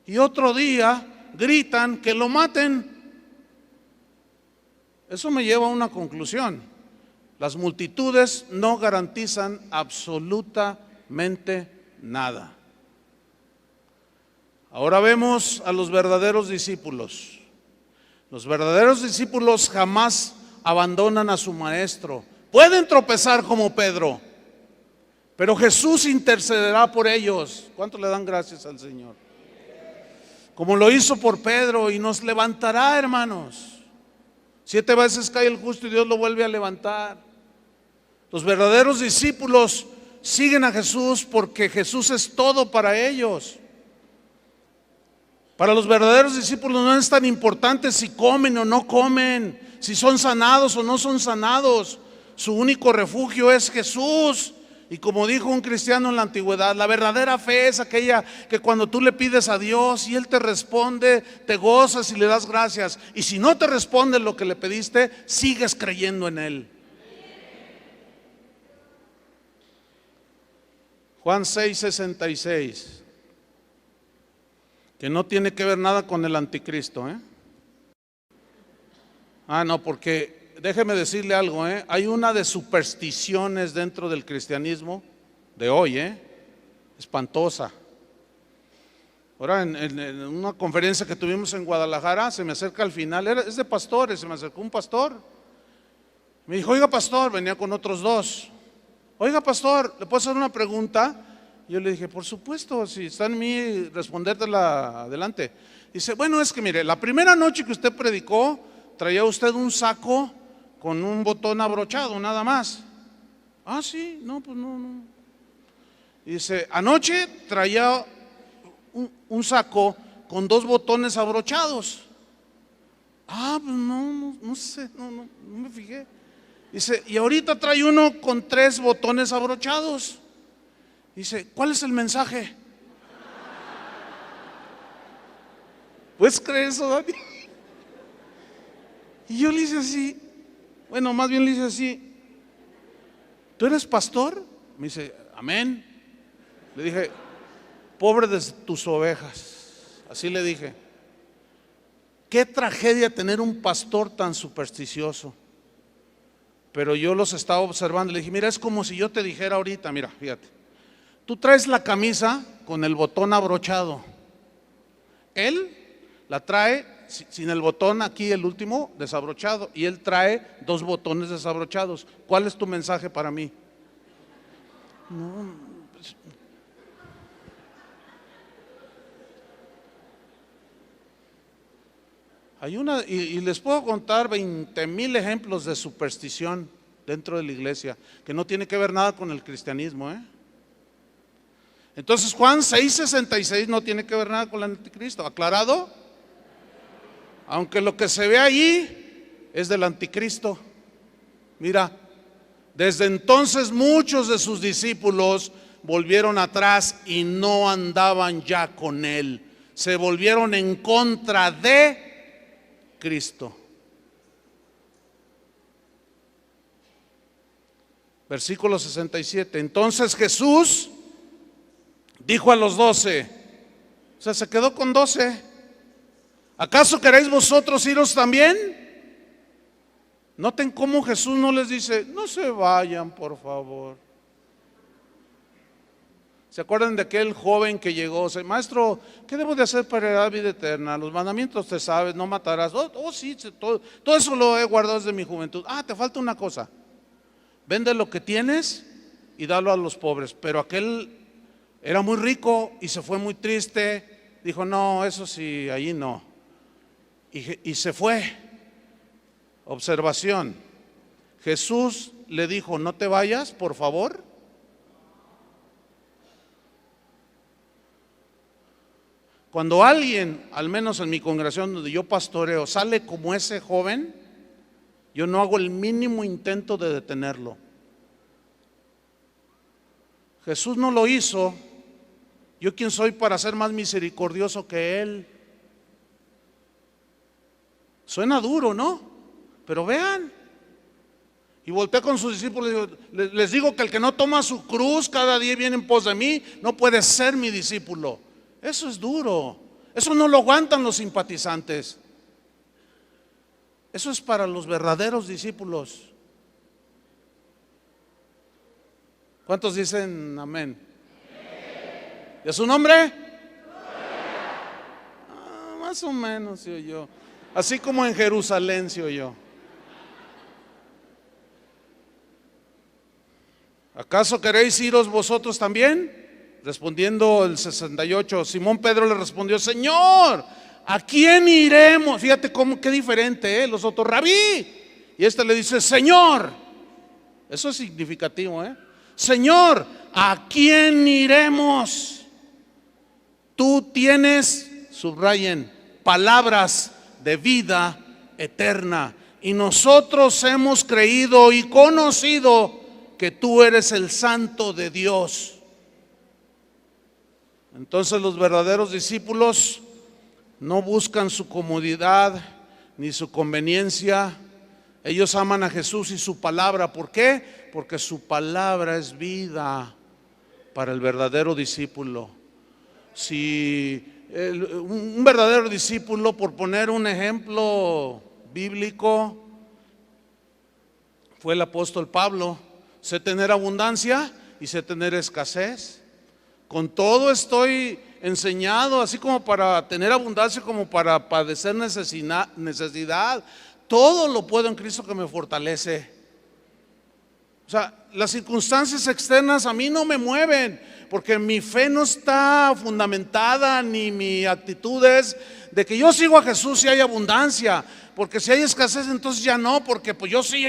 y otro día gritan que lo maten. Eso me lleva a una conclusión: las multitudes no garantizan absolutamente nada. Ahora vemos a los verdaderos discípulos. Los verdaderos discípulos jamás abandonan a su maestro. Pueden tropezar como Pedro, pero Jesús intercederá por ellos. ¿Cuánto le dan gracias al Señor? Como lo hizo por Pedro, y nos levantará, hermanos. 7 veces cae el justo y Dios lo vuelve a levantar. Los verdaderos discípulos siguen a Jesús porque Jesús es todo para ellos. Para los verdaderos discípulos no es tan importante si comen o no comen, si son sanados o no son sanados. Su único refugio es Jesús. Y como dijo un cristiano en la antigüedad, la verdadera fe es aquella que cuando tú le pides a Dios y Él te responde, te gozas y le das gracias. Y si no te responde lo que le pediste, sigues creyendo en Él. Juan 6:66, que no tiene que ver nada con el anticristo, no, porque déjeme decirle algo, hay una de supersticiones dentro del cristianismo de hoy, espantosa. Ahora en una conferencia que tuvimos en Guadalajara, se me acerca al final, es de pastores, se me acercó un pastor, me dijo: oiga pastor, venía con otros dos, oiga pastor, ¿le puedo hacer una pregunta? Yo le dije: por supuesto, si está en mí respondértela, adelante. Dice: bueno, es que mire, la primera noche que usted predicó, traía usted un saco con un botón abrochado, nada más. Ah, sí, no, pues no. Dice: anoche traía un saco con 2 botones abrochados. Ah, pues no sé, no me fijé. Dice: y ahorita trae uno con 3 botones abrochados. Dice: ¿cuál es el mensaje? ¿Puedes creer eso, Dani? Y yo le hice así, bueno, más bien le hice así: ¿tú eres pastor? Me dice, amén. Le dije, pobre de tus ovejas. Así le dije. Qué tragedia tener un pastor tan supersticioso. Pero yo los estaba observando y le dije, mira, es como si yo te dijera ahorita, mira, fíjate, tú traes la camisa con el botón abrochado. Él la trae sin el botón aquí, el último, desabrochado. Y él trae 2 botones desabrochados. ¿Cuál es tu mensaje para mí? No, pues, hay una, y les puedo contar 20,000 ejemplos de superstición dentro de la iglesia, que no tiene que ver nada con el cristianismo, ¿eh? Entonces Juan 6:66 no tiene que ver nada con el anticristo, ¿aclarado? Aunque lo que se ve ahí es del anticristo. Mira, desde entonces muchos de sus discípulos volvieron atrás y no andaban ya con él. Se volvieron en contra de Cristo. Versículo 67. Entonces Jesús dijo a los 12, o sea, se quedó con 12. ¿Acaso queréis vosotros iros también? Noten cómo Jesús no les dice, no se vayan, por favor. ¿Se acuerdan de aquel joven que llegó? Maestro, ¿qué debo de hacer para heredar vida eterna? Los mandamientos te sabes, no matarás. Sí, todo eso lo he guardado desde mi juventud. Te falta una cosa. Vende lo que tienes y dalo a los pobres. Pero aquel era muy rico y se fue muy triste. Dijo, no, eso sí, allí no. Y se fue. Observación. Jesús le dijo, no te vayas, por favor. Cuando alguien, al menos en mi congregación donde yo pastoreo, sale como ese joven, yo no hago el mínimo intento de detenerlo. Jesús no lo hizo. ¿Yo quién soy para ser más misericordioso que él? Suena duro, ¿no? Pero vean. Y volteé con sus discípulos y les digo que el que no toma su cruz cada día viene en pos de mí, no puede ser mi discípulo. Eso es duro. Eso no lo aguantan los simpatizantes. Eso es para los verdaderos discípulos. ¿Cuántos dicen amén? ¿Y a su nombre? Más o menos, se oyó. Así como en Jerusalén se oyó. ¿Acaso queréis iros vosotros también? Respondiendo el 68, Simón Pedro le respondió, Señor, ¿a quién iremos? Fíjate cómo, qué diferente, los otros, Rabí. Y este le dice, Señor. Eso es significativo, Señor, ¿a quién iremos? Tú tienes, subrayen, palabras de vida eterna. Y nosotros hemos creído y conocido que tú eres el Santo de Dios. Entonces los verdaderos discípulos no buscan su comodidad ni su conveniencia. Ellos aman a Jesús y su palabra. ¿Por qué? Porque su palabra es vida para el verdadero discípulo. Si un verdadero discípulo, por poner un ejemplo bíblico, fue el apóstol Pablo. Sé tener abundancia y sé tener escasez. Con todo estoy enseñado, así como para tener abundancia, como para padecer necesidad. Todo lo puedo en Cristo que me fortalece. O sea, las circunstancias externas a mí no me mueven, porque mi fe no está fundamentada, ni mi actitud es de que yo sigo a Jesús si hay abundancia. Porque si hay escasez, entonces ya no, porque pues yo soy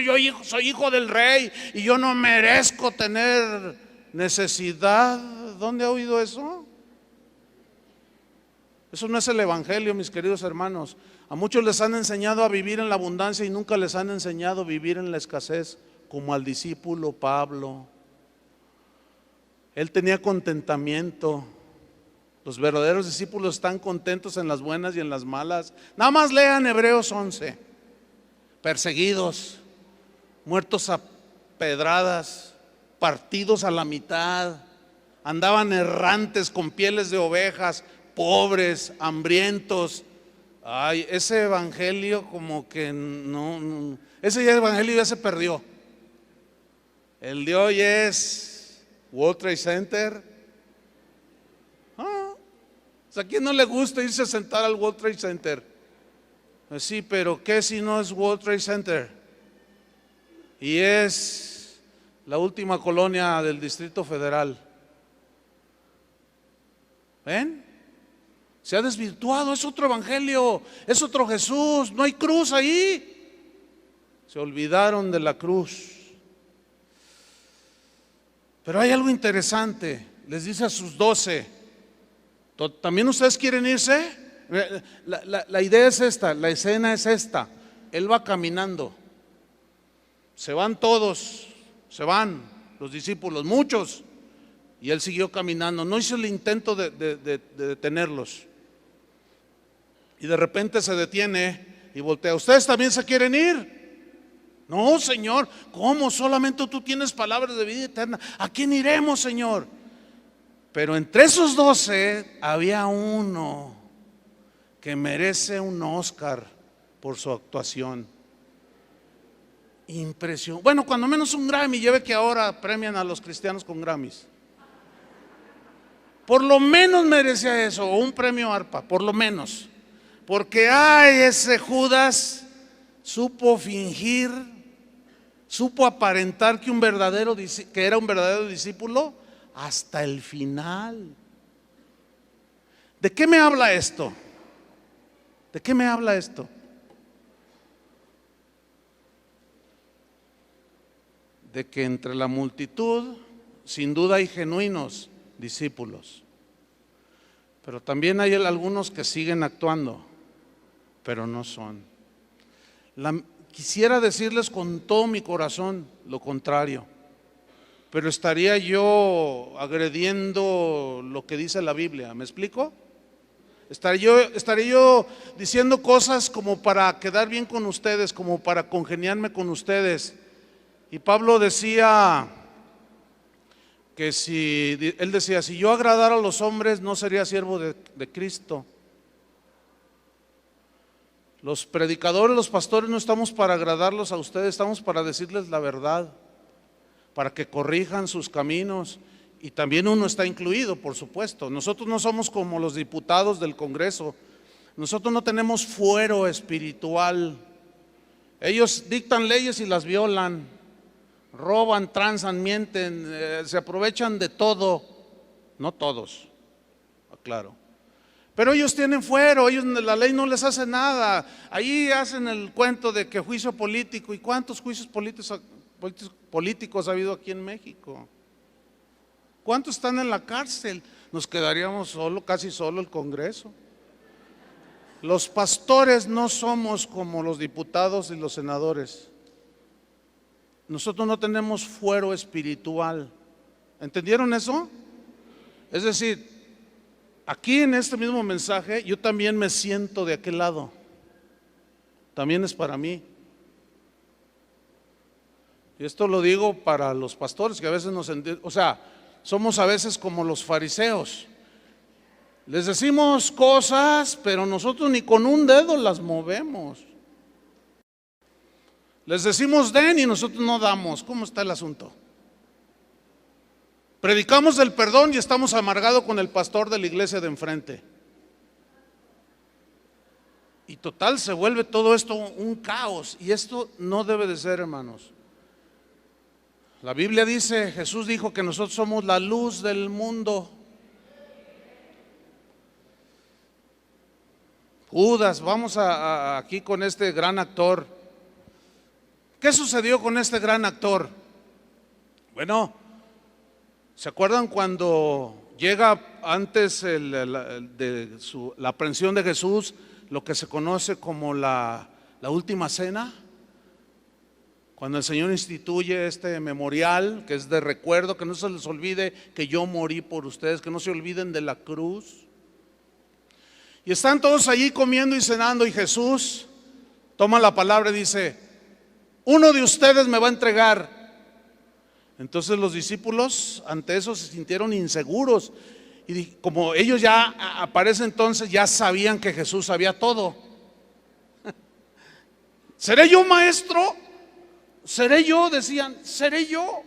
hijo del rey y yo no merezco tener necesidad. ¿Dónde ha oído eso? Eso no es el evangelio, mis queridos hermanos. A muchos les han enseñado a vivir en la abundancia y nunca les han enseñado a vivir en la escasez, como al discípulo Pablo. Él tenía contentamiento. Los verdaderos discípulos están contentos en las buenas y en las malas. Nada más lean Hebreos 11. Perseguidos, muertos a pedradas, partidos a la mitad, andaban errantes con pieles de ovejas, pobres, hambrientos. Ay, ese evangelio como que no, ese evangelio ya se perdió. El de hoy es World Trade Center. ¿A quién no le gusta irse a sentar al World Trade Center? Sí, pero ¿qué si no es World Trade Center? Y es la última colonia del Distrito Federal. ¿Ven? Se ha desvirtuado, es otro evangelio, es otro Jesús, no hay cruz ahí. Se olvidaron de la cruz. Pero hay algo interesante, les dice a sus 12, ¿también ustedes quieren irse? La idea es esta, la escena es esta. Él va caminando, se van todos, se van los discípulos, muchos, y él siguió caminando. No hizo el intento de detenerlos. Y de repente se detiene y voltea. ¿Ustedes también se quieren ir? No, Señor. ¿Cómo? Solamente tú tienes palabras de vida eterna. ¿A quién iremos, Señor? Pero entre esos 12 había uno que merece un Oscar por su actuación. Impresionante. Bueno, cuando menos un Grammy. Ya ve que ahora premian a los cristianos con Grammys. Por lo menos merecía eso, o un premio ARPA, por lo menos. Porque ese Judas supo fingir, supo aparentar que era un verdadero discípulo hasta el final. ¿De qué me habla esto? ¿De qué me habla esto? De que entre la multitud sin duda hay genuinos discípulos, pero también hay algunos que siguen actuando, pero no son. Quisiera decirles con todo mi corazón lo contrario, pero estaría yo agrediendo lo que dice la Biblia. ¿Me explico? Estaría yo diciendo cosas como para quedar bien con ustedes, como para congeniarme con ustedes. Y Pablo decía que él decía, si yo agradara a los hombres no sería siervo de Cristo. Los predicadores, los pastores no estamos para agradarlos a ustedes, estamos para decirles la verdad, para que corrijan sus caminos. Y también uno está incluido, por supuesto. Nosotros no somos como los diputados del Congreso. Nosotros no tenemos fuero espiritual. Ellos dictan leyes y las violan, roban, transan, mienten, se aprovechan de todo. No todos, aclaro. Pero ellos tienen fuero, la ley no les hace nada. Ahí hacen el cuento de que juicio político. ¿Y cuántos juicios políticos ha habido aquí en México? ¿Cuántos están en la cárcel? Nos quedaríamos casi solo el Congreso. Los pastores no somos como los diputados y los senadores. Nosotros no tenemos fuero espiritual. ¿Entendieron eso? Es decir, aquí en este mismo mensaje yo también me siento de aquel lado. También es para mí. Y esto lo digo para los pastores que a veces somos a veces como los fariseos. Les decimos cosas, pero nosotros ni con un dedo las movemos. Les decimos den y nosotros no damos. ¿Cómo está el asunto? Predicamos del perdón y estamos amargados con el pastor de la iglesia de enfrente. Y total se vuelve todo esto un caos. Y esto no debe de ser, hermanos. La Biblia dice, Jesús dijo que nosotros somos la luz del mundo. Judas, vamos aquí con este gran actor. ¿Qué sucedió con este gran actor? Bueno, ¿se acuerdan cuando llega antes de la aprehensión de Jesús, lo que se conoce como la última cena? Cuando el Señor instituye este memorial, que es de recuerdo, que no se les olvide que yo morí por ustedes, que no se olviden de la cruz. Y están todos allí comiendo y cenando, y Jesús toma la palabra y dice: uno de ustedes me va a entregar. Entonces los discípulos ante eso se sintieron inseguros, y como ellos ya aparece entonces, ya sabían que Jesús sabía todo. ¿Seré yo, maestro? ¿Seré yo? Decían, ¿seré yo?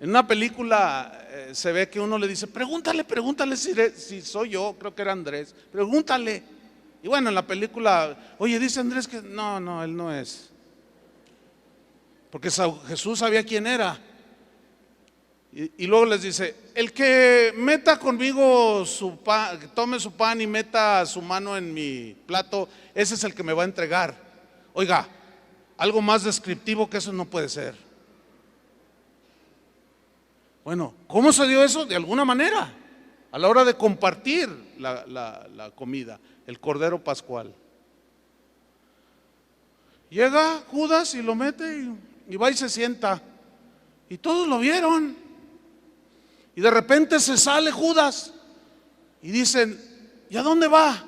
En una película se ve que uno le dice: pregúntale si soy yo. Creo que era Andrés. Pregúntale. Y bueno, en la película, oye, dice Andrés que no, él no es. Porque Jesús sabía quién era. Y luego les dice: el que meta conmigo su pan, tome su pan y meta su mano en mi plato, ese es el que me va a entregar. Oiga, algo más descriptivo que eso no puede ser. Bueno, ¿cómo se dio eso? De alguna manera, a la hora de compartir la comida, el cordero pascual. Llega Judas y lo mete y va y se sienta. Y todos lo vieron. Y de repente se sale Judas y dicen: ¿y a dónde va?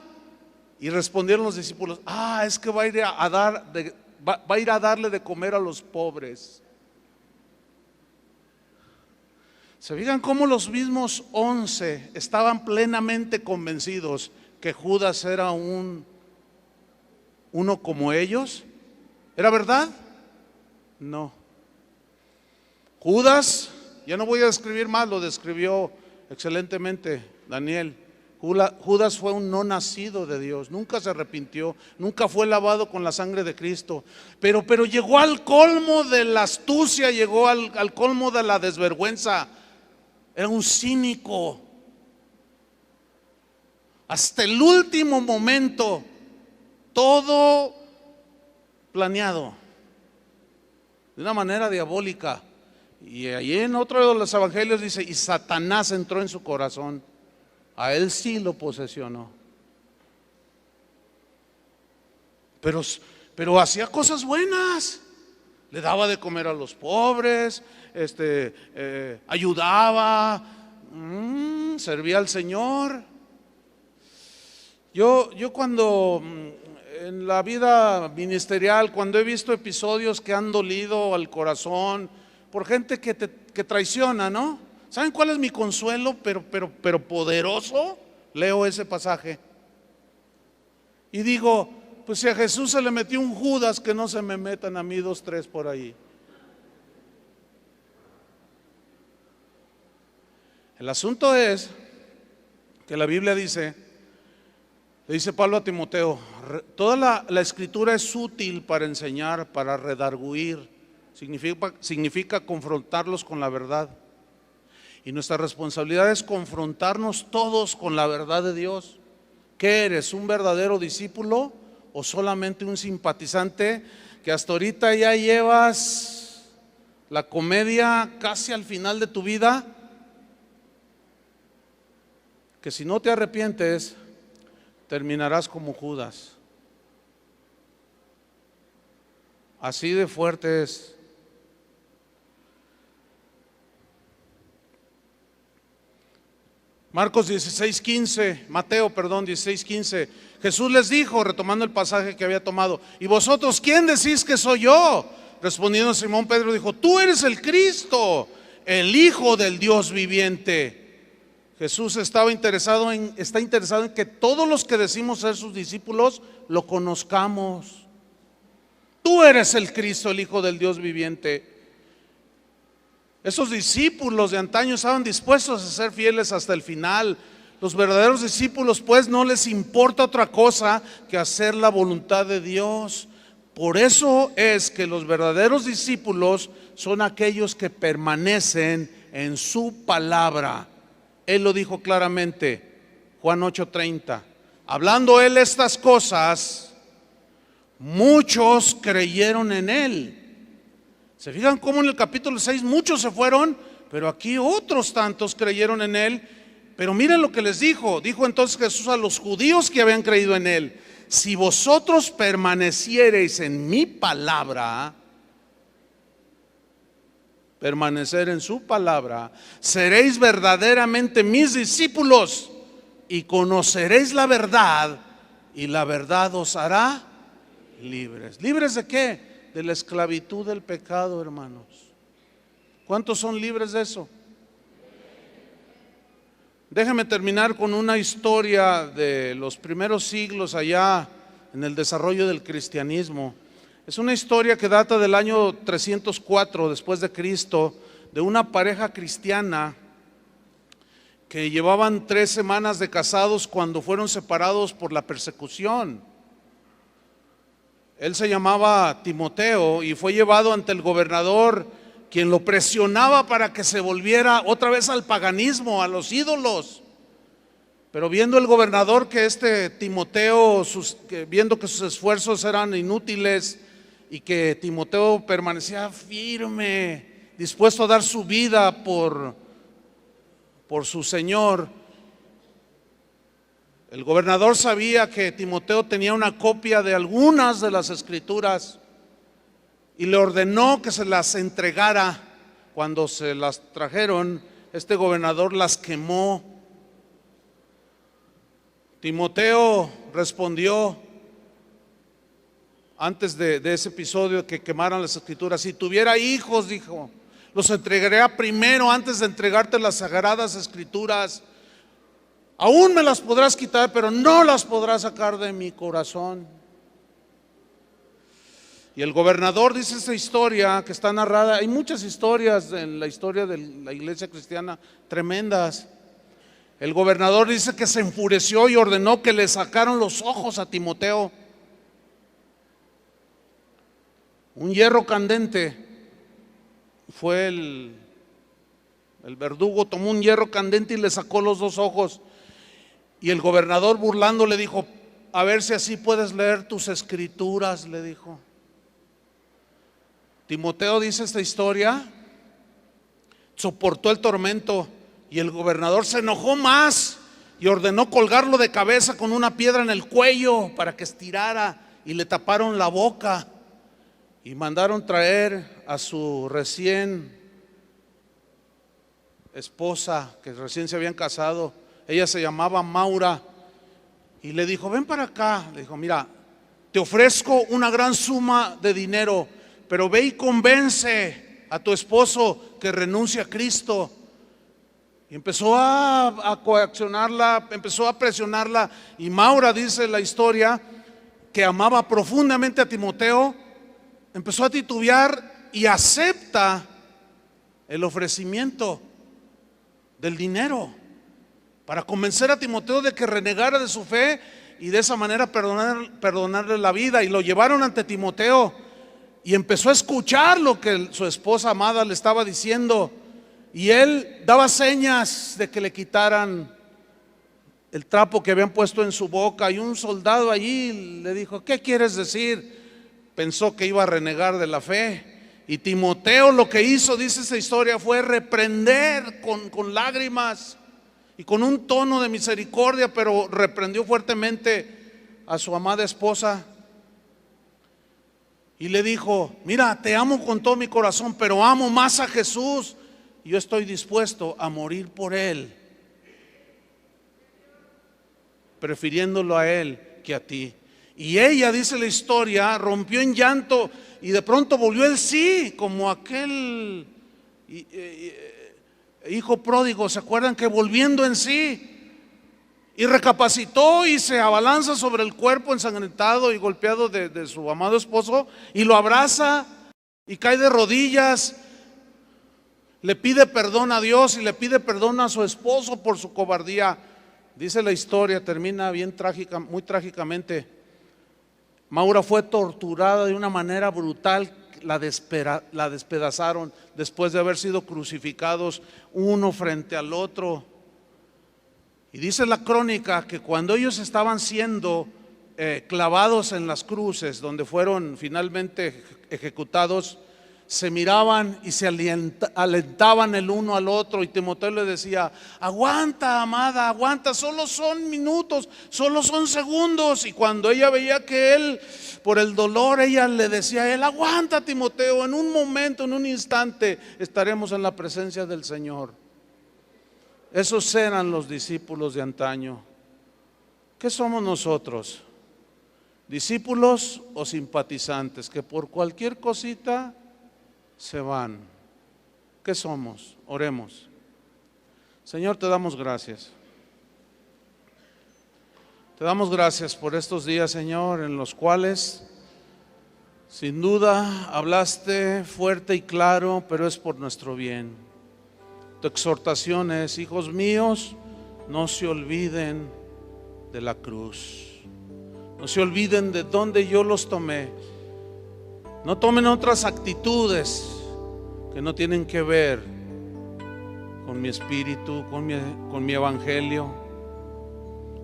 Y respondieron los discípulos: es que va a ir a darle de comer a los pobres. ¿Se fijan cómo los mismos 11 estaban plenamente convencidos que Judas era uno como ellos? ¿Era verdad? No. Judas, ya no voy a describir más, lo describió excelentemente Daniel. Judas fue un no nacido de Dios, nunca se arrepintió, nunca fue lavado con la sangre de Cristo, pero llegó al colmo de la astucia, llegó al colmo de la desvergüenza. Era un cínico. Hasta el último momento, todo planeado de una manera diabólica. Y allí en otro de los evangelios dice: y Satanás entró en su corazón. A él sí lo posesionó. Pero hacía cosas buenas. Le daba de comer a los pobres, ayudaba, servía al Señor. Yo cuando en la vida ministerial, cuando he visto episodios que han dolido al corazón por gente que traiciona, ¿no? ¿Saben cuál es mi consuelo? Pero poderoso. Leo ese pasaje y digo: pues si a Jesús se le metió un Judas, que no se me metan a mí 2, 3 por ahí. El asunto es que la Biblia dice, le dice Pablo a Timoteo: toda la escritura es útil para enseñar, para redarguir. Significa confrontarlos con la verdad. Y nuestra responsabilidad es confrontarnos todos con la verdad de Dios. ¿Qué eres? ¿Un verdadero discípulo o solamente un simpatizante que hasta ahorita ya llevas la comedia casi al final de tu vida? Que si no te arrepientes, terminarás como Judas. Así de fuerte es. Mateo 16:15, Jesús les dijo, retomando el pasaje que había tomado: ¿y vosotros quién decís que soy yo? Respondiendo Simón Pedro dijo: tú eres el Cristo, el Hijo del Dios viviente. Jesús está interesado en que todos los que decimos ser sus discípulos lo conozcamos. Tú eres el Cristo, el Hijo del Dios viviente. Esos discípulos de antaño estaban dispuestos a ser fieles hasta el final. Los verdaderos discípulos, pues, no les importa otra cosa que hacer la voluntad de Dios. Por eso es que los verdaderos discípulos son aquellos que permanecen en su palabra. Él lo dijo claramente, Juan 8:30. Hablando él estas cosas, muchos creyeron en él. ¿Se fijan cómo en el capítulo 6 muchos se fueron, pero aquí otros tantos creyeron en él? Pero miren lo que les dijo. Dijo entonces Jesús a los judíos que habían creído en él: si vosotros permaneciereis en mi palabra, permanecer en su palabra, seréis verdaderamente mis discípulos y conoceréis la verdad, y la verdad os hará libres. ¿Libres de qué? De la esclavitud del pecado, hermanos. ¿Cuántos son libres de eso? Déjeme terminar con una historia de los primeros siglos allá en el desarrollo del cristianismo. Es una historia que data del año 304 después de Cristo, de una pareja cristiana que llevaban 3 semanas de casados cuando fueron separados por la persecución. Él se llamaba Timoteo y fue llevado ante el gobernador, quien lo presionaba para que se volviera otra vez al paganismo, a los ídolos. Pero viendo el gobernador que Timoteo, viendo que sus esfuerzos eran inútiles y que Timoteo permanecía firme, dispuesto a dar su vida por su Señor, el gobernador sabía que Timoteo tenía una copia de algunas de las escrituras y le ordenó que se las entregara. Cuando se las trajeron, este gobernador las quemó. Timoteo respondió antes de ese episodio que quemaran las escrituras: si tuviera hijos, dijo, los entregaría primero antes de entregarte las sagradas escrituras. Aún me las podrás quitar, pero no las podrás sacar de mi corazón. Y el gobernador, dice esta historia que está narrada, hay muchas historias en la historia de la iglesia cristiana tremendas. El gobernador dice que se enfureció y ordenó que le sacaron los ojos a Timoteo. Un hierro candente. Fue el verdugo, tomó un hierro candente y le sacó los 2 ojos. Y el gobernador, burlando, le dijo: a ver si así puedes leer tus escrituras, le dijo. Timoteo, dice esta historia, soportó el tormento y el gobernador se enojó más y ordenó colgarlo de cabeza con una piedra en el cuello para que estirara, y le taparon la boca y mandaron traer a su recién esposa, que recién se habían casado. Ella se llamaba Maura, y le dijo: ven para acá. Le dijo: mira, te ofrezco una gran suma de dinero, pero ve y convence a tu esposo que renuncie a Cristo. Y empezó a coaccionarla, empezó a presionarla, y Maura, dice la historia, que amaba profundamente a Timoteo, empezó a titubear y acepta el ofrecimiento del dinero para convencer a Timoteo de que renegara de su fe y de esa manera perdonarle la vida. Y lo llevaron ante Timoteo y empezó a escuchar lo que su esposa amada le estaba diciendo, y él daba señas de que le quitaran el trapo que habían puesto en su boca. Y un soldado allí le dijo: ¿qué quieres decir? Pensó que iba a renegar de la fe, y Timoteo lo que hizo, dice esa historia, fue reprender con lágrimas y con un tono de misericordia, pero reprendió fuertemente a su amada esposa y le dijo: mira, te amo con todo mi corazón, pero amo más a Jesús y yo estoy dispuesto a morir por Él, prefiriéndolo a Él que a ti. Y ella, dice la historia, rompió en llanto y de pronto volvió el sí, como aquel hijo pródigo. ¿Se acuerdan? Que volviendo en sí, y recapacitó y se abalanza sobre el cuerpo ensangrentado y golpeado de su amado esposo, y lo abraza y cae de rodillas. Le pide perdón a Dios y le pide perdón a su esposo por su cobardía. Dice la historia, termina bien trágica, muy trágicamente. Maura fue torturada de una manera brutal, la despedazaron después de haber sido crucificados uno frente al otro. Y dice la crónica que cuando ellos estaban siendo clavados en las cruces, donde fueron finalmente ejecutados, se miraban y se alentaban el uno al otro, y Timoteo le decía: aguanta, amada, aguanta, solo son minutos, solo son segundos. Y cuando ella veía que él, por el dolor, ella le decía a él: aguanta, Timoteo, en un momento, en un instante estaremos en la presencia del Señor. Esos eran los discípulos de antaño. ¿Qué somos nosotros? discípulos o simpatizantes que por cualquier cosita se van. ¿Qué somos? Oremos. Señor, te damos gracias. Te damos gracias por estos días, Señor, en los cuales sin duda hablaste fuerte y claro, pero es por nuestro bien. Tu exhortación es: hijos míos, no se olviden de la cruz. No se olviden de dónde yo los tomé. No tomen otras actitudes que no tienen que ver con mi espíritu, con mi evangelio.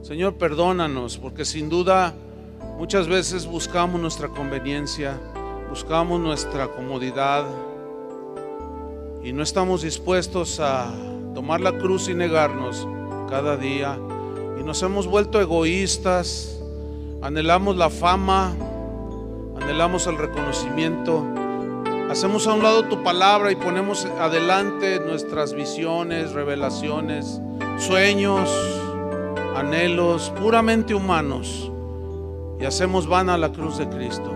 Señor, perdónanos, porque sin duda muchas veces buscamos nuestra conveniencia, buscamos nuestra comodidad y no estamos dispuestos a tomar la cruz y negarnos cada día. Y nos hemos vuelto egoístas, anhelamos la fama, anhelamos el reconocimiento, hacemos a un lado tu palabra y ponemos adelante nuestras visiones, revelaciones, sueños, anhelos puramente humanos, y hacemos vana la cruz de Cristo.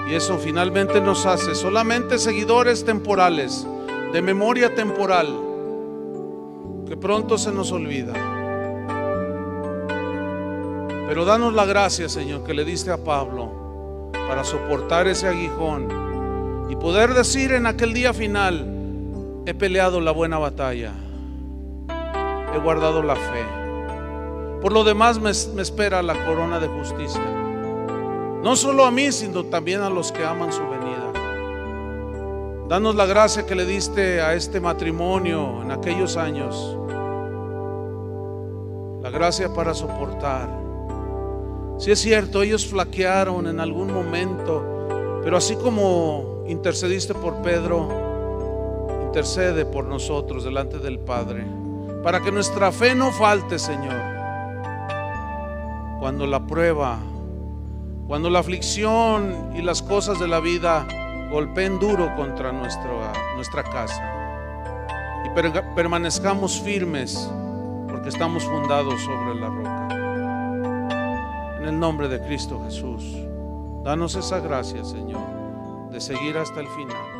Y eso finalmente nos hace solamente seguidores temporales, de memoria temporal, que pronto se nos olvida. Pero danos la gracia, Señor, que le diste a Pablo para soportar ese aguijón y poder decir en aquel día final: he peleado la buena batalla, he guardado la fe. Por lo demás me espera la corona de justicia, no solo a mí, sino también a los que aman su venida. Danos la gracia que le diste a este matrimonio en aquellos años, la gracia para soportar. Si es cierto, ellos flaquearon en algún momento, pero así como intercediste por Pedro, intercede por nosotros delante del Padre, para que nuestra fe no falte, Señor. Cuando la prueba, cuando la aflicción y las cosas de la vida golpeen duro contra nuestra casa, y permanezcamos firmes porque estamos fundados sobre la roca. En el nombre de Cristo Jesús, danos esa gracia, Señor, de seguir hasta el final.